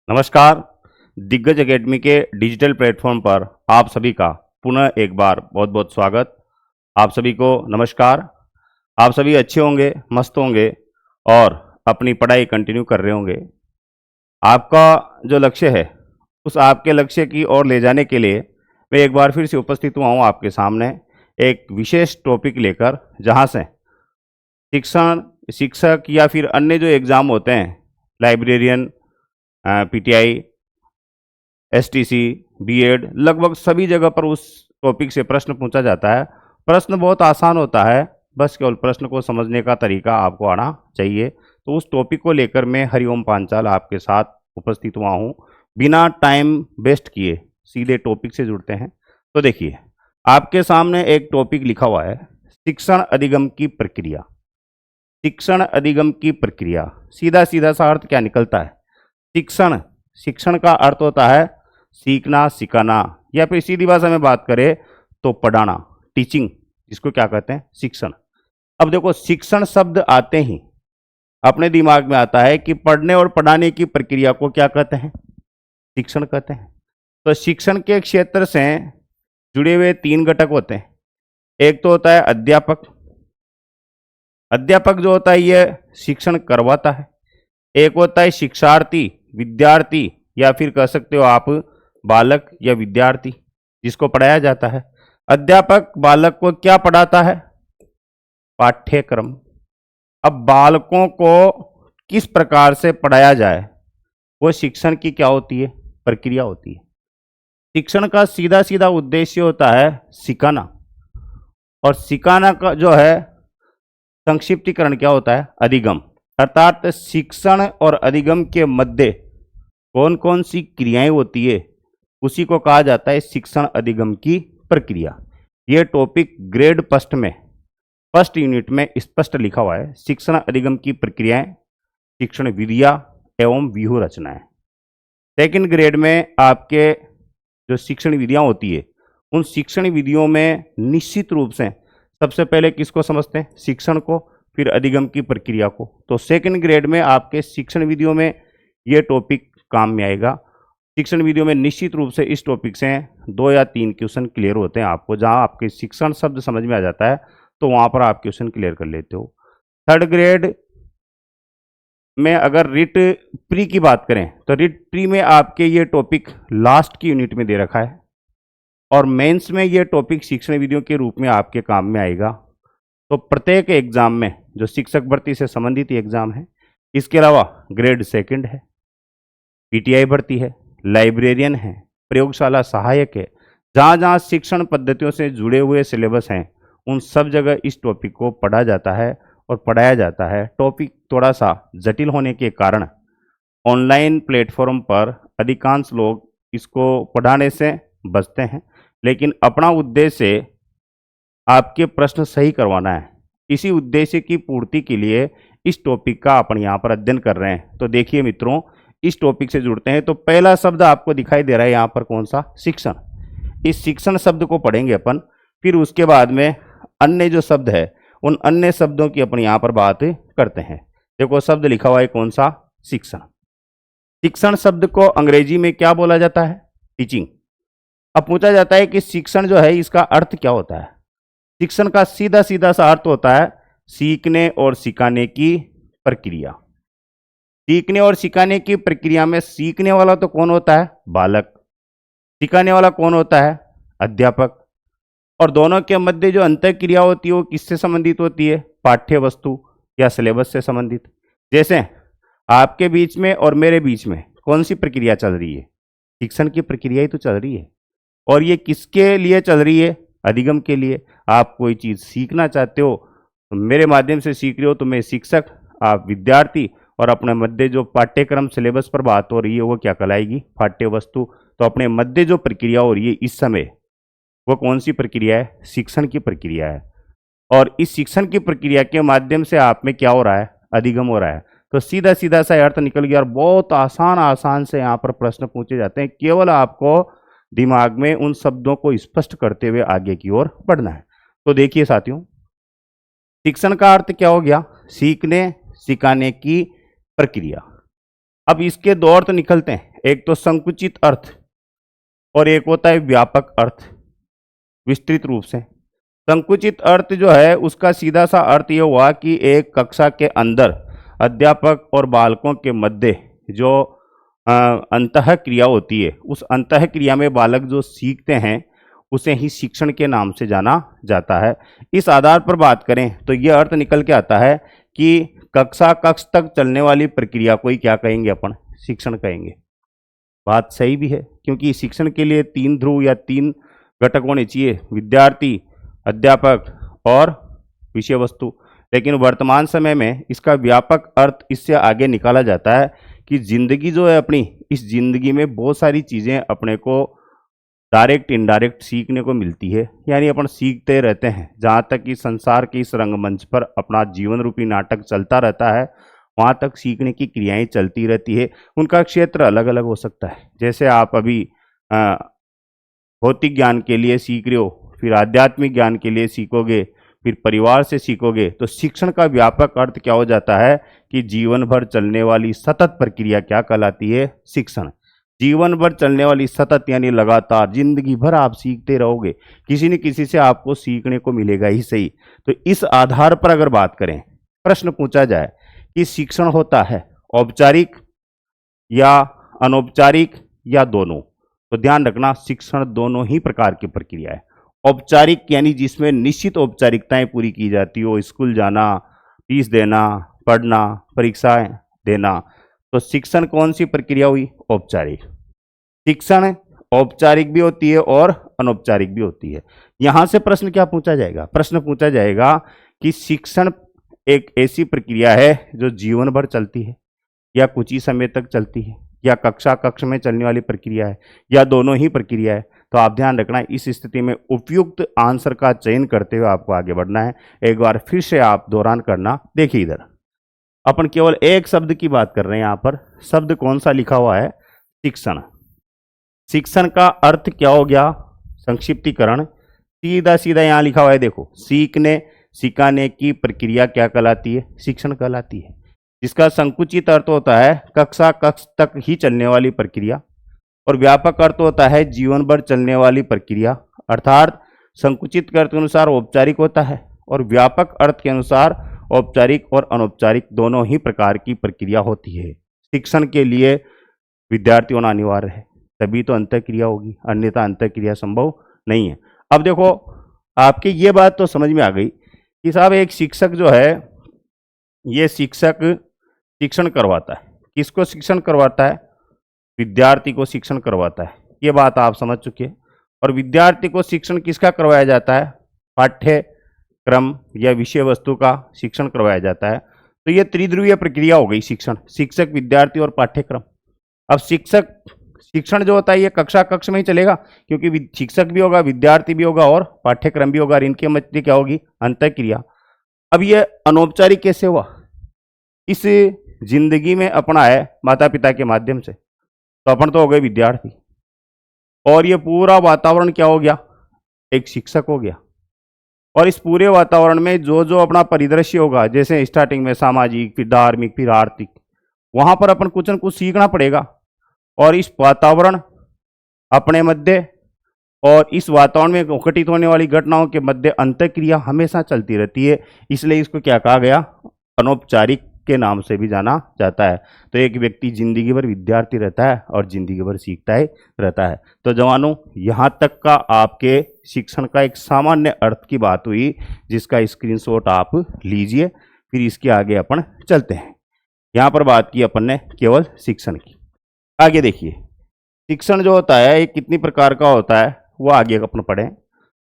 नमस्कार। दिग्गज एकेडमी के डिजिटल प्लेटफॉर्म पर आप सभी का पुनः एक बार बहुत बहुत स्वागत। आप सभी को नमस्कार। आप सभी अच्छे होंगे, मस्त होंगे और अपनी पढ़ाई कंटिन्यू कर रहे होंगे। आपका जो लक्ष्य है उस आपके लक्ष्य की ओर ले जाने के लिए मैं एक बार फिर से उपस्थित हुआ हूँ आपके सामने एक विशेष टॉपिक लेकर, जहाँ से शिक्षक या फिर अन्य जो एग्ज़ाम होते हैं, लाइब्रेरियन, पीटीआई, एसटीसी, बीएड, लगभग सभी जगह पर उस टॉपिक से प्रश्न पूछा जाता है। प्रश्न बहुत आसान होता है, बस केवल प्रश्न को समझने का तरीका आपको आना चाहिए। तो उस टॉपिक को लेकर मैं हरिओम पांचाल आपके साथ उपस्थित हुआ हूँ। बिना टाइम वेस्ट किए सीधे टॉपिक से जुड़ते हैं। तो देखिए, आपके सामने एक टॉपिक लिखा हुआ है, शिक्षण अधिगम की प्रक्रिया। शिक्षण अधिगम की प्रक्रिया, सीधा सीधा सा अर्थ क्या निकलता है? शिक्षण का अर्थ होता है सीखना, सिखाना, या फिर सीधी भाषा में बात करें तो पढ़ाना, टीचिंग, जिसको क्या कहते हैं? शिक्षण। अब देखो, शिक्षण शब्द आते ही अपने दिमाग में आता है कि पढ़ने और पढ़ाने की प्रक्रिया को क्या कहते हैं? शिक्षण कहते हैं। तो शिक्षण के क्षेत्र से जुड़े हुए तीन घटक होते हैं। एक तो होता है अध्यापक। अध्यापक जो होता है ये शिक्षण करवाता है। एक होता है शिक्षार्थी, विद्यार्थी, या फिर कह सकते हो आप बालक या विद्यार्थी, जिसको पढ़ाया जाता है। अध्यापक बालक को क्या पढ़ाता है? पाठ्यक्रम। अब बालकों को किस प्रकार से पढ़ाया जाए, वो शिक्षण की क्या होती है? प्रक्रिया होती है। शिक्षण का सीधा सीधा उद्देश्य होता है सिखाना, और सिखाना का जो है संक्षिप्तीकरण क्या होता है? अधिगम। अर्थात शिक्षण और अधिगम के मध्य कौन कौन सी क्रियाएं होती है, उसी को कहा जाता है शिक्षण अधिगम की प्रक्रिया। यह टॉपिक ग्रेड फर्स्ट में, फर्स्ट यूनिट में स्पष्ट लिखा हुआ है। शिक्षण अधिगम की प्रक्रियाएं, शिक्षण विधियां एवं व्यूह रचनाएं। सेकंड ग्रेड में आपके जो शिक्षण विधियां होती है, उन शिक्षण विधियों में निश्चित रूप से सबसे पहले किसको समझते हैं? शिक्षण को, फिर अधिगम की प्रक्रिया को। तो सेकंड ग्रेड में आपके शिक्षण विधियों में ये टॉपिक काम में आएगा। शिक्षण विधियों में निश्चित रूप से इस टॉपिक से 2 या 3 क्वेश्चन क्लियर होते हैं आपको। जहां आपके शिक्षण शब्द समझ में आ जाता है तो वहां पर आप क्वेश्चन क्लियर कर लेते हो। थर्ड ग्रेड में अगर रिट प्री की बात करें तो रिट प्री में आपके ये टॉपिक लास्ट की यूनिट में दे रखा है, और मेंस में ये टॉपिक शिक्षण विधियों के रूप में आपके काम में आएगा। तो प्रत्येक एग्जाम में जो शिक्षक भर्ती से संबंधित एग्जाम है, इसके अलावा ग्रेड सेकंड है, पीटीआई भर्ती है, लाइब्रेरियन है, प्रयोगशाला सहायक है, जहाँ जहाँ शिक्षण पद्धतियों से जुड़े हुए सिलेबस हैं, उन सब जगह इस टॉपिक को पढ़ा जाता है और पढ़ाया जाता है। टॉपिक थोड़ा सा जटिल होने के कारण ऑनलाइन प्लेटफॉर्म पर अधिकांश लोग इसको पढ़ाने से बचते हैं, लेकिन अपना उद्देश्य आपके प्रश्न सही करवाना है। इसी उद्देश्य की पूर्ति के लिए इस टॉपिक का अपन यहाँ पर अध्ययन कर रहे हैं। तो देखिए मित्रों, इस टॉपिक से जुड़ते हैं। तो पहला शब्द आपको दिखाई दे रहा है यहाँ पर, कौन सा? शिक्षण। इस शिक्षण शब्द को पढ़ेंगे अपन, फिर उसके बाद में अन्य जो शब्द है उन अन्य शब्दों की अपन यहाँ पर बात करते हैं। देखो, शब्द लिखा हुआ है कौन सा? शिक्षण। शिक्षण शब्द को अंग्रेजी में क्या बोला जाता है? टीचिंग। अब पूछा जाता है कि शिक्षण जो है इसका अर्थ क्या होता है? शिक्षण का सीधा सीधा सा अर्थ होता है सीखने और सिखाने की प्रक्रिया। सीखने और सिखाने की प्रक्रिया में सीखने वाला तो कौन होता है? बालक। सिखाने वाला कौन होता है? अध्यापक। और दोनों के मध्य जो अंतर क्रिया होती है वो किससे संबंधित होती है? पाठ्य वस्तु या सिलेबस से संबंधित। जैसे आपके बीच में और मेरे बीच में कौन सी प्रक्रिया चल रही है? शिक्षण की प्रक्रिया ही तो चल रही है। और ये किसके लिए चल रही है? अधिगम के लिए। आप कोई चीज़ सीखना चाहते हो तो मेरे माध्यम से सीख रहे हो, तो मैं शिक्षक, आप विद्यार्थी, और अपने मध्य जो पाठ्यक्रम सिलेबस पर बात हो रही है वो क्या कहलाएगी? पाठ्य वस्तु। तो अपने मध्य जो प्रक्रिया हो रही है इस समय, वो कौन सी प्रक्रिया है? शिक्षण की प्रक्रिया है। और इस शिक्षण की प्रक्रिया के माध्यम से आप में क्या हो रहा है? अधिगम हो रहा है। तो सीधा सीधा सा अर्थ निकल गया, और बहुत आसान से यहाँ पर प्रश्न पूछे जाते हैं। केवल आपको दिमाग में उन शब्दों को स्पष्ट करते हुए आगे की ओर बढ़ना है। तो देखिए साथियों, शिक्षण का अर्थ क्या हो गया? सीखने सिखाने की प्रक्रिया। अब इसके दो अर्थ निकलते हैं। एक तो संकुचित अर्थ और एक होता है व्यापक अर्थ। विस्तृत रूप से संकुचित अर्थ जो है उसका सीधा सा अर्थ ये हुआ कि एक कक्षा के अंदर अध्यापक और बालकों के मध्य जो अंतः क्रिया होती है, उस अंतः क्रिया में बालक जो सीखते हैं उसे ही शिक्षण के नाम से जाना जाता है। इस आधार पर बात करें तो यह अर्थ निकल के आता है कि कक्षा कक्ष तक चलने वाली प्रक्रिया को ही क्या कहेंगे, अपन शिक्षण कहेंगे। बात सही भी है, क्योंकि शिक्षण के लिए 3 ध्रुव या 3 घटक होने चाहिए, विद्यार्थी, अध्यापक और विषय वस्तु। लेकिन वर्तमान समय में इसका व्यापक अर्थ इससे आगे निकाला जाता है कि जिंदगी जो है अपनी, इस जिंदगी में बहुत सारी चीज़ें अपने को डायरेक्ट इनडायरेक्ट सीखने को मिलती है, यानी अपन सीखते रहते हैं। जहाँ तक कि संसार के इस रंगमंच पर अपना जीवन रूपी नाटक चलता रहता है, वहाँ तक सीखने की क्रियाएं चलती रहती है। उनका क्षेत्र अलग अलग हो सकता है। जैसे आप अभी भौतिक ज्ञान के लिए सीख रहे हो, फिर आध्यात्मिक ज्ञान के लिए सीखोगे, फिर परिवार से सीखोगे, तो शिक्षण का व्यापक अर्थ क्या हो जाता है कि जीवन भर चलने वाली सतत प्रक्रिया क्या कहलाती है, शिक्षण। जीवन भर चलने वाली सतत यानी लगातार जिंदगी भर आप सीखते रहोगे, किसी न किसी से आपको सीखने को मिलेगा ही सही। तो इस आधार पर अगर बात करें, प्रश्न पूछा जाए कि शिक्षण होता है औपचारिक या अनौपचारिक या दोनों, तो ध्यान रखना शिक्षण दोनों ही प्रकार की प्रक्रिया है। औपचारिक यानी जिसमें निश्चित औपचारिकताएं पूरी की जाती हो, स्कूल जाना, फीस देना, पढ़ना, परीक्षाएं देना, तो शिक्षण कौन सी प्रक्रिया हुई, औपचारिक। शिक्षण औपचारिक भी होती है और अनौपचारिक भी होती है। यहां से प्रश्न क्या पूछा जाएगा, प्रश्न पूछा जाएगा कि शिक्षण एक ऐसी प्रक्रिया है जो जीवन भर चलती है या कुछ ही समय तक चलती है, या कक्षा कक्ष में चलने वाली प्रक्रिया है, या दोनों ही प्रक्रिया है। तो आप ध्यान रखना, इस स्थिति में उपयुक्त आंसर का चयन करते हुए आपको आगे बढ़ना है। एक बार फिर से आप दोहरान करना। देखिए इधर अपन केवल एक शब्द की बात कर रहे हैं। यहाँ पर शब्द कौन सा लिखा हुआ है, शिक्षण। शिक्षण का अर्थ क्या हो गया, संक्षिप्तीकरण। सीधा सीधा यहाँ लिखा हुआ है, देखो, सीखने सिखाने की प्रक्रिया क्या कहलाती है, शिक्षण कहलाती है। जिसका संकुचित अर्थ होता है कक्षा कक्ष तक ही चलने वाली प्रक्रिया, और व्यापक अर्थ होता है जीवन भर चलने वाली प्रक्रिया। अर्थात संकुचित अर्थ के अनुसार औपचारिक होता है और व्यापक अर्थ के अनुसार औपचारिक और अनौपचारिक दोनों ही प्रकार की प्रक्रिया होती है। शिक्षण के लिए विद्यार्थी होना अनिवार्य है, तभी तो अंतःक्रिया होगी, अन्यथा अंतःक्रिया संभव नहीं है। अब देखो, आपकी ये बात तो समझ में आ गई कि साहब एक शिक्षक जो है, ये शिक्षक शिक्षण करवाता है। किसको शिक्षण करवाता है, विद्यार्थी को शिक्षण करवाता है। ये बात आप समझ चुके हैं। और विद्यार्थी को शिक्षण किसका करवाया जाता है, पाठ्यक्रम या विषय वस्तु का शिक्षण करवाया जाता है। तो ये त्रिध्रुवीय प्रक्रिया हो गई शिक्षण, शिक्षक, विद्यार्थी और पाठ्यक्रम। अब शिक्षण जो होता है ये कक्षा कक्ष में ही चलेगा, क्योंकि शिक्षक भी होगा, विद्यार्थी भी होगा और पाठ्यक्रम भी होगा, और इनके मध्य क्या होगी, अंतःक्रिया। अब ये अनौपचारिक कैसे हुआ, इस जिंदगी में अपना है माता पिता के माध्यम से, तो अपन तो हो गए विद्यार्थी, और ये पूरा वातावरण क्या हो गया, एक शिक्षक हो गया। और इस पूरे वातावरण में जो जो अपना परिदृश्य होगा, जैसे स्टार्टिंग में सामाजिक, फिर धार्मिक, फिर आर्थिक, वहां पर अपन कुछ न कुछ सीखना पड़ेगा। और इस वातावरण अपने मध्य और इस वातावरण में घटित होने वाली घटनाओं के मध्य अंतःक्रिया हमेशा चलती रहती है। इसलिए इसको क्या कहा गया, अनौपचारिक के नाम से भी जाना जाता है। तो एक व्यक्ति जिंदगी भर विद्यार्थी रहता है और जिंदगी भर सीखता ही रहता है। तो जवानों, यहाँ तक का आपके शिक्षण का एक सामान्य अर्थ की बात हुई, जिसका स्क्रीनशॉट आप लीजिए। फिर इसके आगे अपन चलते हैं। यहाँ पर बात की अपन ने केवल शिक्षण की। आगे देखिए, शिक्षण जो होता है ये कितनी प्रकार का होता है, वो आगे अपन पढ़ें।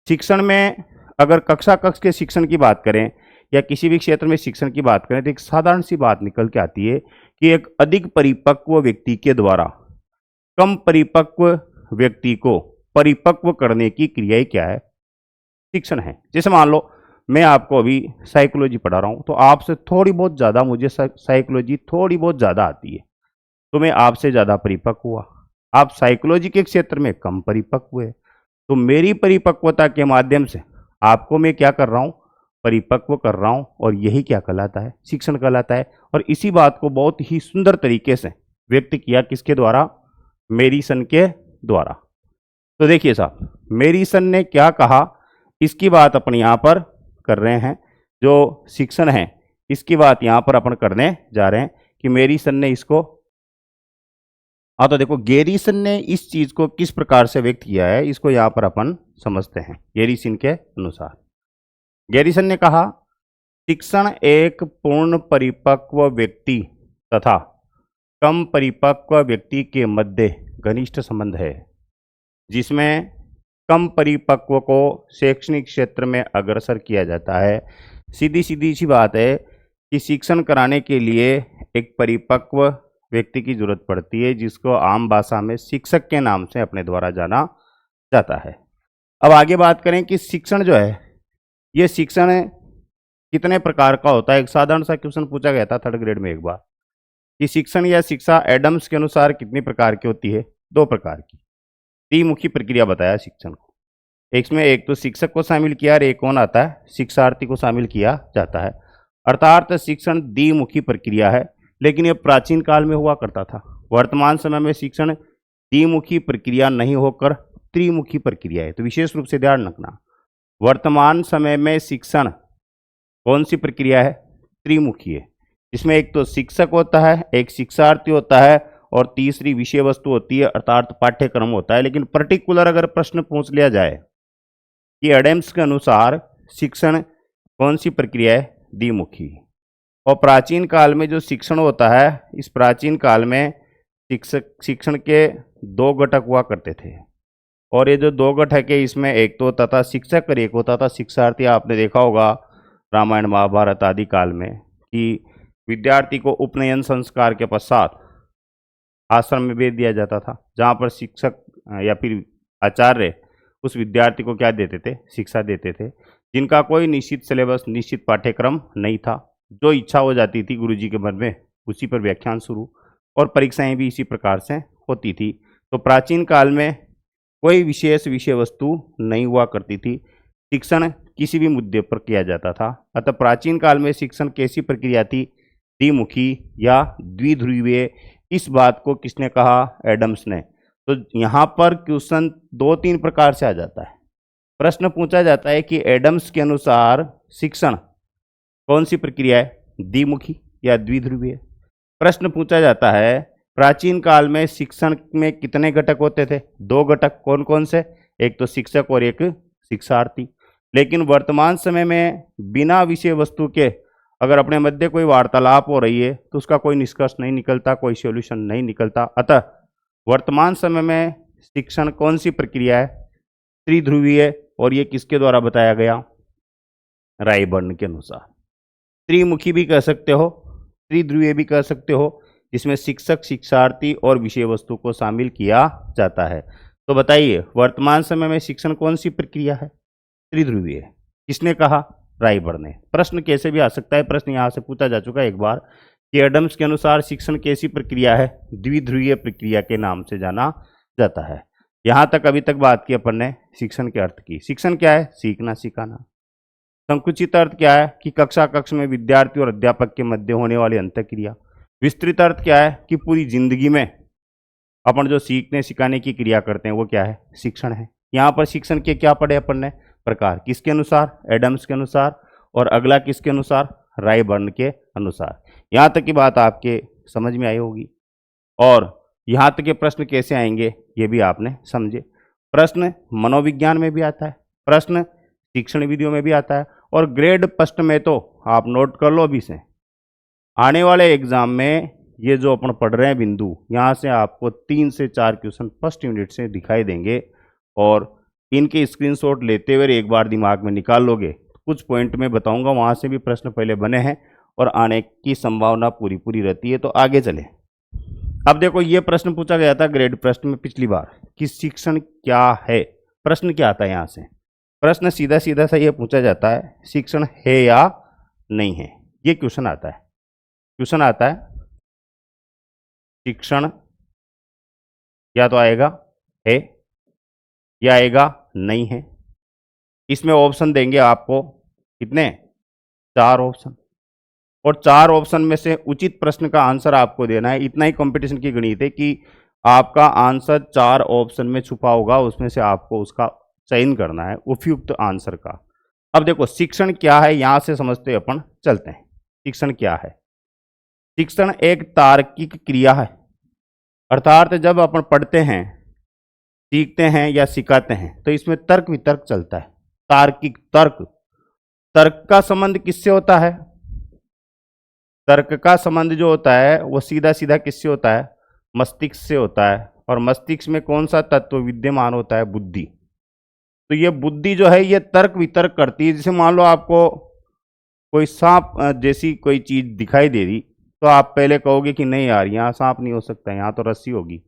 शिक्षण में अगर कक्षा कक्ष के शिक्षण की बात करें या किसी भी क्षेत्र में शिक्षण की बात करें, तो एक साधारण सी बात निकल के आती है कि एक अधिक परिपक्व व्यक्ति के द्वारा कम परिपक्व व्यक्ति को परिपक्व करने की क्रिया क्या है, शिक्षण है। जैसे मान लो मैं आपको अभी साइकोलॉजी पढ़ा रहा हूँ, तो आपसे थोड़ी बहुत ज़्यादा मुझे साइकोलॉजी थोड़ी बहुत ज़्यादा आती है, तो मैं आपसे ज़्यादा परिपक्व हुआ। आप साइकोलॉजी के क्षेत्र में कम परिपक्व हुए, तो मेरी परिपक्वता के माध्यम से आपको मैं क्या कर रहा हूँ, परिपक्व कर रहा हूँ, और यही क्या कहलाता है, शिक्षण कहलाता है। और इसी बात को बहुत ही सुंदर तरीके से व्यक्त किया किसके द्वारा, मेरीसन के द्वारा। तो देखिए साहब, मेरीसन ने क्या कहा, इसकी बात अपन यहां पर कर रहे हैं। जो शिक्षण है इसकी बात यहां पर अपन करने जा रहे हैं कि मेरीसन ने इसको, हाँ तो देखो गेरिसन ने इस चीज को किस प्रकार से व्यक्त किया है, इसको यहां पर अपन समझते हैं। गेरिसन के अनुसार, गेरिसन ने कहा शिक्षण एक पूर्ण परिपक्व व्यक्ति तथा कम परिपक्व व्यक्ति के मध्य घनिष्ठ संबंध है, जिसमें कम परिपक्व को शैक्षणिक क्षेत्र में अग्रसर किया जाता है। सीधी सीधी सी बात है कि शिक्षण कराने के लिए एक परिपक्व व्यक्ति की जरूरत पड़ती है, जिसको आम भाषा में शिक्षक के नाम से अपने द्वारा जाना जाता है। अब आगे बात करें कि शिक्षण जो है, ये शिक्षण कितने प्रकार का होता है। एक साधारण सा क्वेश्चन पूछा गया था 3rd ग्रेड में एक बार कि शिक्षण या शिक्षा एडम्स के अनुसार कितनी प्रकार की होती है। 2 प्रकार की, त्रिमुखी प्रक्रिया बताया शिक्षण को। इसमें एक तो शिक्षक को शामिल किया और एक कौन आता है, शिक्षार्थी को शामिल किया जाता है। अर्थात शिक्षण द्विमुखी प्रक्रिया है, लेकिन यह प्राचीन काल में हुआ करता था। वर्तमान समय में शिक्षण द्विमुखी प्रक्रिया नहीं होकर त्रिमुखी प्रक्रिया है। तो विशेष रूप से ध्यान रखना, वर्तमान समय में शिक्षण कौन सी प्रक्रिया है, त्रिमुखी है। इसमें एक तो शिक्षक होता है, एक शिक्षार्थी होता है और तीसरी विषय वस्तु होती है, अर्थात पाठ्यक्रम होता है। लेकिन पर्टिकुलर अगर प्रश्न पूछ लिया जाए कि एडम्स के अनुसार शिक्षण कौन सी प्रक्रिया है, द्विमुखी। और प्राचीन काल में जो शिक्षण होता है, इस प्राचीन काल में शिक्षण के 2 घटक हुआ करते थे। और ये जो 2 घटक है, इसमें एक तो होता था शिक्षक और एक होता था शिक्षार्थी। आपने देखा होगा रामायण महाभारत आदि काल में कि विद्यार्थी को उपनयन संस्कार के पश्चात आश्रम में भेज दिया जाता था, जहाँ पर शिक्षक या फिर आचार्य उस विद्यार्थी को क्या देते थे, शिक्षा देते थे, जिनका कोई निश्चित सिलेबस, निश्चित पाठ्यक्रम नहीं था। जो इच्छा हो जाती थी गुरुजी के मन में, उसी पर व्याख्यान शुरू, और परीक्षाएं भी इसी प्रकार से होती थी। तो प्राचीन काल में कोई विशेष विषय वस्तु नहीं हुआ करती थी, शिक्षण किसी भी मुद्दे पर किया जाता था। अतः प्राचीन काल में शिक्षण कैसी प्रक्रिया थी, द्विमुखी या द्विध्रुवीय। इस बात को किसने कहा, एडम्स ने। तो यहाँ पर क्वेश्चन 2-3 प्रकार से आ जाता है। प्रश्न पूछा जाता है कि एडम्स के अनुसार शिक्षण कौन सी प्रक्रिया है, द्विमुखी या द्विध्रुवीय। प्रश्न पूछा जाता है प्राचीन काल में शिक्षण में कितने घटक होते थे, 2 घटक। कौन कौन से, एक तो शिक्षक और एक शिक्षार्थी। लेकिन वर्तमान समय में बिना विषय वस्तु के अगर अपने मध्य कोई वार्तालाप हो रही है तो उसका कोई निष्कर्ष नहीं निकलता, कोई सॉल्यूशन नहीं निकलता। अतः वर्तमान समय में शिक्षण कौन सी प्रक्रिया है, त्रिध्रुवीय। और ये किसके द्वारा बताया गया, रायबर्न के अनुसार। त्रिमुखी भी कह सकते हो, त्रिध्रुवीय भी कह सकते हो, जिसमें शिक्षक, शिक्षार्थी और विषय वस्तु को शामिल किया जाता है। तो बताइए वर्तमान समय में शिक्षण कौन सी प्रक्रिया है, त्रिध्रुवीय। किसने कहा, रायबर्न ने। प्रश्न कैसे भी आ सकता है, प्रश्न यहाँ से पूछा जा चुका है एक बार कि एडम्स के अनुसार शिक्षण कैसी प्रक्रिया है, द्विध्रुवीय प्रक्रिया के नाम से जाना जाता है। यहाँ तक अभी तक बात की अपन ने शिक्षण के अर्थ की। शिक्षण क्या है, सीखना सिखाना। संकुचित अर्थ क्या है कि कक्षा कक्ष में विद्यार्थी और अध्यापक के मध्य होने वाली अंतःक्रिया। विस्तृत अर्थ क्या है कि पूरी जिंदगी में अपन जो सीखने सिखाने की क्रिया करते हैं वो क्या है, शिक्षण है। यहाँ पर शिक्षण के क्या पढ़े अपन ने, प्रकार। किसके अनुसार, एडम्स के अनुसार। और अगला किसके अनुसार, रायबर्न के अनुसार। यहाँ तक की बात आपके समझ में आई होगी। और यहाँ तक के प्रश्न कैसे आएंगे ये भी आपने समझे। प्रश्न मनोविज्ञान में भी आता है, प्रश्न शिक्षण विधियों में भी आता है। और ग्रेड फर्स्ट में तो आप नोट कर लो अभी से, आने वाले एग्जाम में ये जो अपन पढ़ रहे हैं बिंदु, यहाँ से आपको 3 से 4 क्वेश्चन फर्स्ट यूनिट से दिखाई देंगे। और इनके स्क्रीनशॉट लेते हुए एक बार दिमाग में निकाल लोगे, कुछ पॉइंट में बताऊंगा, वहाँ से भी प्रश्न पहले बने हैं और आने की संभावना पूरी पूरी रहती है। तो आगे चले। अब देखो ये प्रश्न पूछा गया था ग्रेड फर्स्ट में पिछली बार कि शिक्षण क्या है। प्रश्न क्या आता है यहाँ से, प्रश्न सीधा सीधा सा ये पूछा जाता है शिक्षण है या नहीं है। ये क्वेश्चन आता है, क्वेश्चन आता है शिक्षण या तो आएगा है या आएगा नहीं है। इसमें ऑप्शन देंगे आपको कितने, 4 ऑप्शन। और 4 ऑप्शन में से उचित प्रश्न का आंसर आपको देना है। इतना ही कंपटीशन की गणित है कि आपका आंसर 4 ऑप्शन में छुपा होगा, उसमें से आपको उसका चयन करना है उपयुक्त आंसर का। अब देखो शिक्षण क्या है, यहां से समझते हैं अपन, चलते हैं। शिक्षण क्या है? शिक्षण एक तार्किक क्रिया है, अर्थात जब अपन पढ़ते हैं, सीखते हैं या सिखाते हैं तो इसमें तर्क वितर्क चलता है। तार्किक तर्क, तर्क का संबंध किससे होता है? तर्क का संबंध जो होता है वो सीधा सीधा किससे होता है? मस्तिष्क से होता है। और मस्तिष्क में कौन सा तत्व विद्यमान होता है? बुद्धि। तो ये बुद्धि जो है ये तर्क वितर्क करती है। जैसे मान लो आपको कोई सांप जैसी कोई चीज दिखाई दे रही, तो आप पहले कहोगे कि नहीं यार यहाँ सांप नहीं हो सकता, यहाँ तो रस्सी होगी।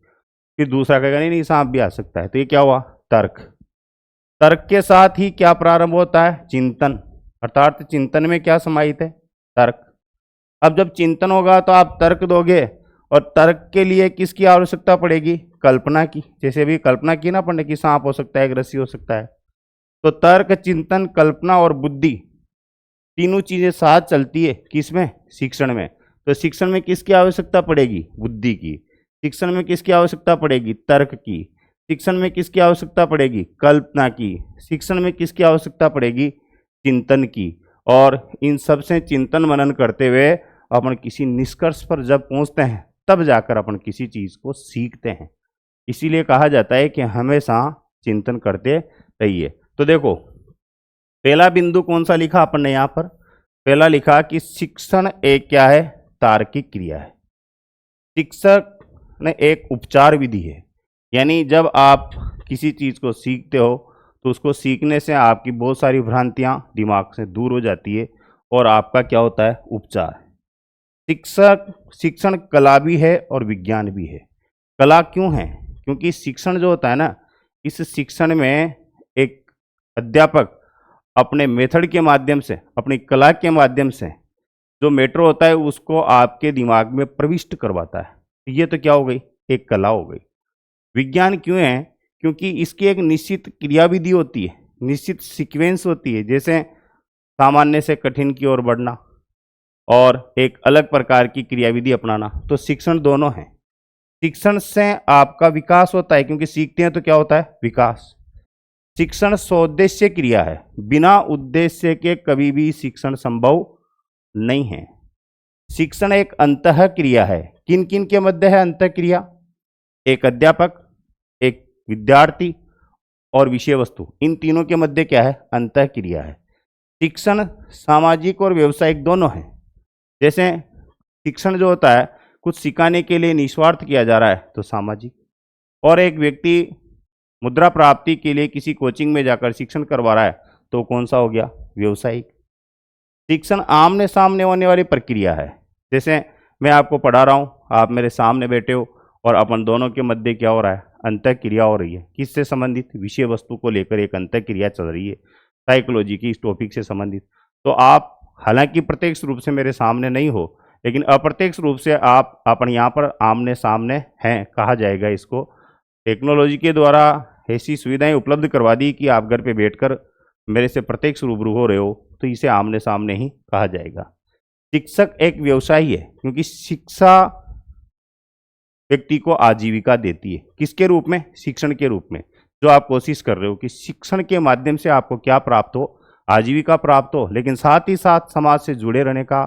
फिर दूसरा कहेगा नहीं नहीं सांप भी आ सकता है। तो ये क्या हुआ? तर्क। तर्क के साथ ही क्या प्रारंभ होता है? चिंतन। अर्थात चिंतन में क्या समाहित है? तर्क। अब जब चिंतन होगा तो आप तर्क दोगे, और तर्क के लिए किसकी आवश्यकता पड़ेगी? कल्पना की। जैसे अभी कल्पना की ना पढ़ने की, सांप हो सकता है, एक रस्सी हो सकता है। तो तर्क, चिंतन, कल्पना और बुद्धि, तीनों चीजें साथ चलती है किसमें? शिक्षण में। तो शिक्षण में किसकी आवश्यकता पड़ेगी? बुद्धि की। शिक्षण में किसकी आवश्यकता पड़ेगी? तर्क की। शिक्षण में किसकी आवश्यकता पड़ेगी? कल्पना की। शिक्षण में किसकी आवश्यकता पड़ेगी? चिंतन की। और इन सब से चिंतन मनन करते हुए अपन किसी निष्कर्ष पर जब पहुंचते हैं तब जाकर अपन किसी चीज को सीखते हैं। इसीलिए कहा जाता है कि हमेशा चिंतन करते रहिए। तो देखो पहला बिंदु कौन सा लिखा अपन ने यहाँ पर? पहला लिखा कि शिक्षण एक क्या है? तार्किक क्रिया है। शिक्षक ने एक उपचार विधि है, यानी जब आप किसी चीज को सीखते हो तो उसको सीखने से आपकी बहुत सारी भ्रांतियां दिमाग से दूर हो जाती है और आपका क्या होता है? उपचार। शिक्षण कला भी है और विज्ञान भी है। कला क्यों है? क्योंकि शिक्षण जो होता है ना, इस शिक्षण में एक अध्यापक अपने मेथड के माध्यम से, अपनी कला के माध्यम से जो मैटर होता है उसको आपके दिमाग में प्रविष्ट करवाता है। ये तो क्या हो गई? एक कला हो गई। विज्ञान क्यों है? क्योंकि इसकी एक निश्चित क्रियाविधि होती है, निश्चित सीक्वेंस होती है। जैसे सामान्य से कठिन की ओर बढ़ना और एक अलग प्रकार की क्रियाविधि अपनाना। तो शिक्षण दोनों है। शिक्षण से आपका विकास होता है, क्योंकि सीखते हैं तो क्या होता है? विकास। शिक्षण सोद्देश्य क्रिया है, बिना उद्देश्य के कभी भी शिक्षण संभव नहीं है। शिक्षण एक अंतः क्रिया है। किन किन के मध्य है अंतः क्रिया? एक अध्यापक, एक विद्यार्थी और विषय वस्तु, इन तीनों के मध्य क्या है? अंतः क्रिया है। शिक्षण सामाजिक और व्यवसायिक दोनों है। जैसे शिक्षण जो होता है कुछ सिखाने के लिए निस्वार्थ किया जा रहा है तो सामाजिक, और एक व्यक्ति मुद्रा प्राप्ति के लिए किसी कोचिंग में जाकर शिक्षण करवा रहा है तो कौन सा हो गया? व्यवसायिक। शिक्षण आमने सामने होने वाली प्रक्रिया है। जैसे मैं आपको पढ़ा रहा हूँ, आप मेरे सामने बैठे हो और अपन दोनों के मध्य क्या हो रहा है? अंतः क्रिया हो रही है। किससे संबंधित? विषय वस्तु को लेकर एक अंतः क्रिया चल रही है, साइकोलॉजी की इस टॉपिक से संबंधित। तो आप हालांकि प्रत्यक्ष रूप से मेरे सामने नहीं हो, लेकिन अप्रत्यक्ष रूप से आप अपन यहाँ पर आमने सामने हैं, कहा जाएगा इसको। टेक्नोलॉजी के द्वारा ऐसी सुविधाएं उपलब्ध करवा दी कि आप घर पे बैठकर मेरे से प्रत्यक्ष रूबरू हो रहे हो, तो इसे आमने सामने ही कहा जाएगा। शिक्षक एक व्यवसायी है, क्योंकि शिक्षा व्यक्ति को आजीविका देती है। किसके रूप में? शिक्षण के रूप में। जो आप कोशिश कर रहे हो कि शिक्षण के माध्यम से आपको क्या प्राप्त हो? आजीविका प्राप्त हो, लेकिन साथ ही साथ समाज से जुड़े रहने का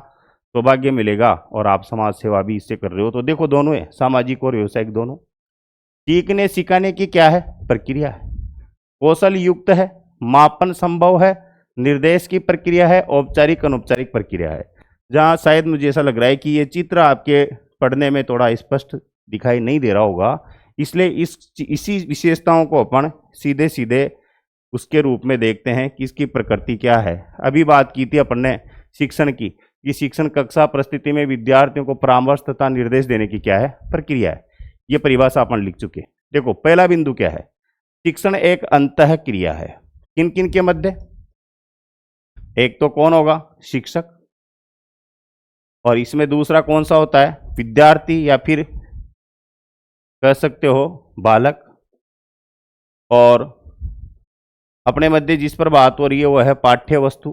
सौभाग्य मिलेगा और आप समाज सेवा भी इससे कर रहे हो। तो देखो दोनों है, सामाजिक और व्यवसायिक दोनों। सीखने सिखाने की क्या है? प्रक्रिया है। कौशल युक्त है, मापन संभव है, निर्देश की प्रक्रिया है, औपचारिक अनौपचारिक प्रक्रिया है। जहाँ शायद मुझे ऐसा लग रहा है कि ये चित्र आपके पढ़ने में थोड़ा स्पष्ट दिखाई नहीं दे रहा होगा, इसलिए इसी विशेषताओं को अपन सीधे सीधे उसके रूप में देखते हैं कि इसकी प्रकृति क्या है। अभी बात की थी अपन ने शिक्षण की, कि शिक्षण कक्षा परिस्थिति में विद्यार्थियों को परामर्श तथा निर्देश देने की क्या है? प्रक्रिया है। ये परिभाषा अपन लिख चुके। देखो पहला बिंदु क्या है? शिक्षण एक अंतः क्रिया है। किन किन के मध्य? एक तो कौन होगा? शिक्षक। और इसमें दूसरा कौन सा होता है? विद्यार्थी, या फिर कह सकते हो बालक। और अपने मध्य जिस पर बात हो रही है वो है पाठ्य वस्तु।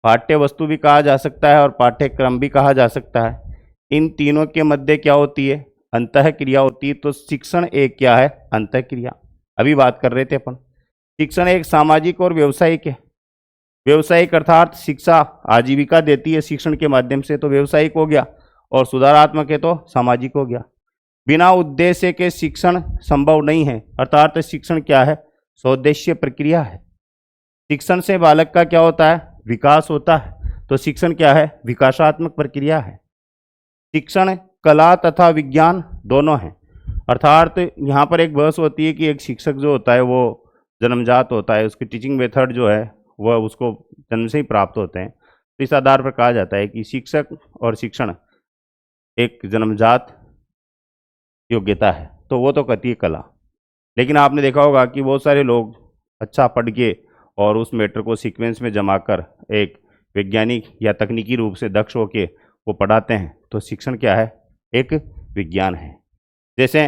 पाठ्य वस्तु भी कहा जा सकता है और पाठ्यक्रम भी कहा जा सकता है। इन तीनों के मध्य क्या होती है? अंतः क्रिया होती है। तो शिक्षण एक क्या है? अंतः क्रिया। अभी बात कर रहे थे अपन, शिक्षण एक सामाजिक और व्यवसायिक है। व्यवसायिक अर्थात शिक्षा आजीविका देती है शिक्षण के माध्यम से, तो व्यवसायिक हो गया, और सुधारात्मक है तो सामाजिक हो गया। बिना उद्देश्य के शिक्षण संभव नहीं है, अर्थात शिक्षण क्या है? सौद्देश्य प्रक्रिया है। शिक्षण से बालक का क्या होता है? विकास होता है। तो शिक्षण क्या है? विकासात्मक प्रक्रिया है। शिक्षण कला तथा विज्ञान दोनों हैं, अर्थात यहाँ पर एक बहस होती है कि एक शिक्षक जो होता है वो जन्मजात होता है, उसकी टीचिंग मेथड जो है वह उसको जन्म से ही प्राप्त होते हैं। तो इस आधार पर कहा जाता है कि शिक्षक और शिक्षण एक जन्मजात योग्यता है, तो वो तो कहती है कला। लेकिन आपने देखा होगा कि बहुत सारे लोग अच्छा पढ़ के और उस मैटर को सीक्वेंस में जमा कर एक वैज्ञानिक या तकनीकी रूप से दक्ष होके वो पढ़ाते हैं। तो शिक्षण क्या है? एक विज्ञान है। जैसे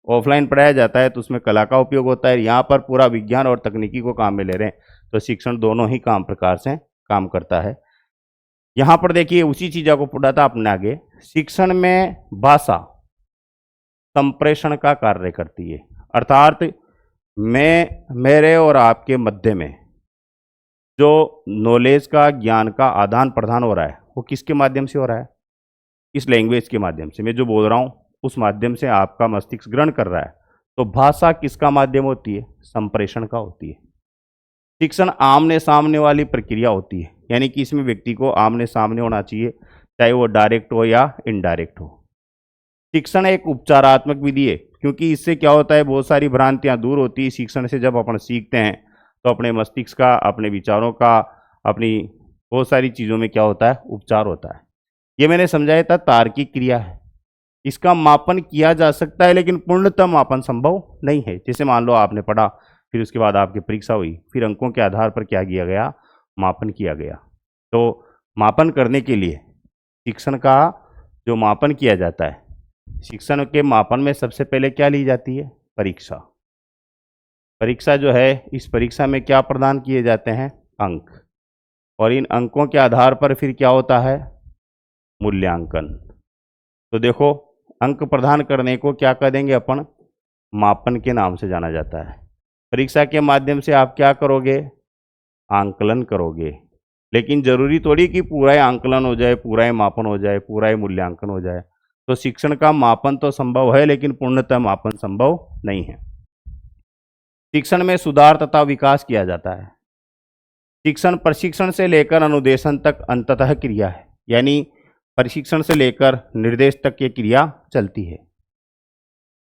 ऑफलाइन पढ़ाया जाता है तो उसमें कला का उपयोग होता है, यहाँ पर पूरा विज्ञान और तकनीकी को काम में ले रहे हैं, तो शिक्षण दोनों ही काम प्रकार से काम करता है। यहाँ पर देखिए उसी चीज़ों को पढ़ा था अपने आगे, शिक्षण में भाषा संप्रेषण का कार्य करती है, अर्थात मेरे और आपके मध्य में जो नॉलेज का, ज्ञान का आदान प्रदान हो रहा है वो किसके माध्यम से हो रहा है? इस लैंग्वेज के माध्यम से। मैं जो बोल रहा हूँ उस माध्यम से आपका मस्तिष्क ग्रहण कर रहा है। तो भाषा किसका माध्यम होती है? संप्रेषण का होती है। शिक्षण आमने सामने वाली प्रक्रिया होती है, यानी कि इसमें व्यक्ति को आमने सामने होना चाहिए, चाहे वो डायरेक्ट हो या इनडायरेक्ट हो। शिक्षण एक उपचारात्मक विधि है, क्योंकि इससे क्या होता है, बहुत सारी भ्रांतियां दूर होती है। शिक्षण से जब अपन सीखते हैं तो अपने मस्तिष्क का, अपने विचारों का, अपनी बहुत सारी चीज़ों में क्या होता है? उपचार होता है। ये मैंने समझाया था तार्किक क्रिया है, इसका मापन किया जा सकता है लेकिन पूर्णतः मापन संभव नहीं है। जैसे मान लो आपने पढ़ा, फिर उसके बाद आपकी परीक्षा हुई, फिर अंकों के आधार पर क्या किया गया? मापन किया गया। तो मापन करने के लिए शिक्षण का जो मापन किया जाता है, शिक्षण के मापन में सबसे पहले क्या ली जाती है? परीक्षा। परीक्षा जो है, इस परीक्षा में क्या प्रदान किए जाते हैं? अंक। और इन अंकों के आधार पर फिर क्या होता है? मूल्यांकन। तो देखो, अंक प्रदान करने को क्या कह देंगे अपन? मापन के नाम से जाना जाता है। परीक्षा के माध्यम से आप क्या करोगे? आंकलन करोगे। लेकिन जरूरी थोड़ी कि पूरा ही आंकलन हो जाए, पूरा ही मापन हो जाए, पूरा ही मूल्यांकन हो जाए। तो शिक्षण का मापन तो संभव है लेकिन पूर्णतः मापन संभव नहीं है। शिक्षण में सुधार तथा विकास किया जाता है। शिक्षण प्रशिक्षण से लेकर अनुदेशन तक अंततः क्रिया है, यानी प्रशिक्षण से लेकर निर्देश तक ये क्रिया चलती है।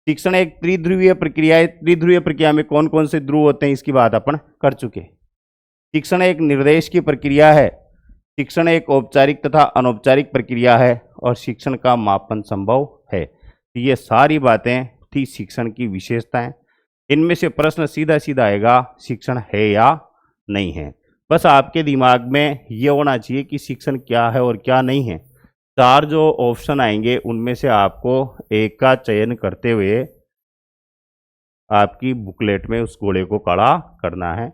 शिक्षण एक त्रिध्रुवीय प्रक्रिया है। त्रिध्रुवीय प्रक्रिया में कौन कौन से ध्रुव होते हैं इसकी बात अपन कर चुके। शिक्षण एक निर्देश की प्रक्रिया है, शिक्षण एक औपचारिक तथा अनौपचारिक प्रक्रिया है, और शिक्षण का मापन संभव है। तो ये सारी बातें थी शिक्षण की विशेषताएं। इनमें से प्रश्न सीधा सीधा आएगा, शिक्षण है या नहीं है। बस आपके दिमाग में ये होना चाहिए कि शिक्षण क्या है और क्या नहीं है। चार जो ऑप्शन आएंगे उनमें से आपको एक का चयन करते हुए आपकी बुकलेट में उस घोड़े को खड़ा करना है।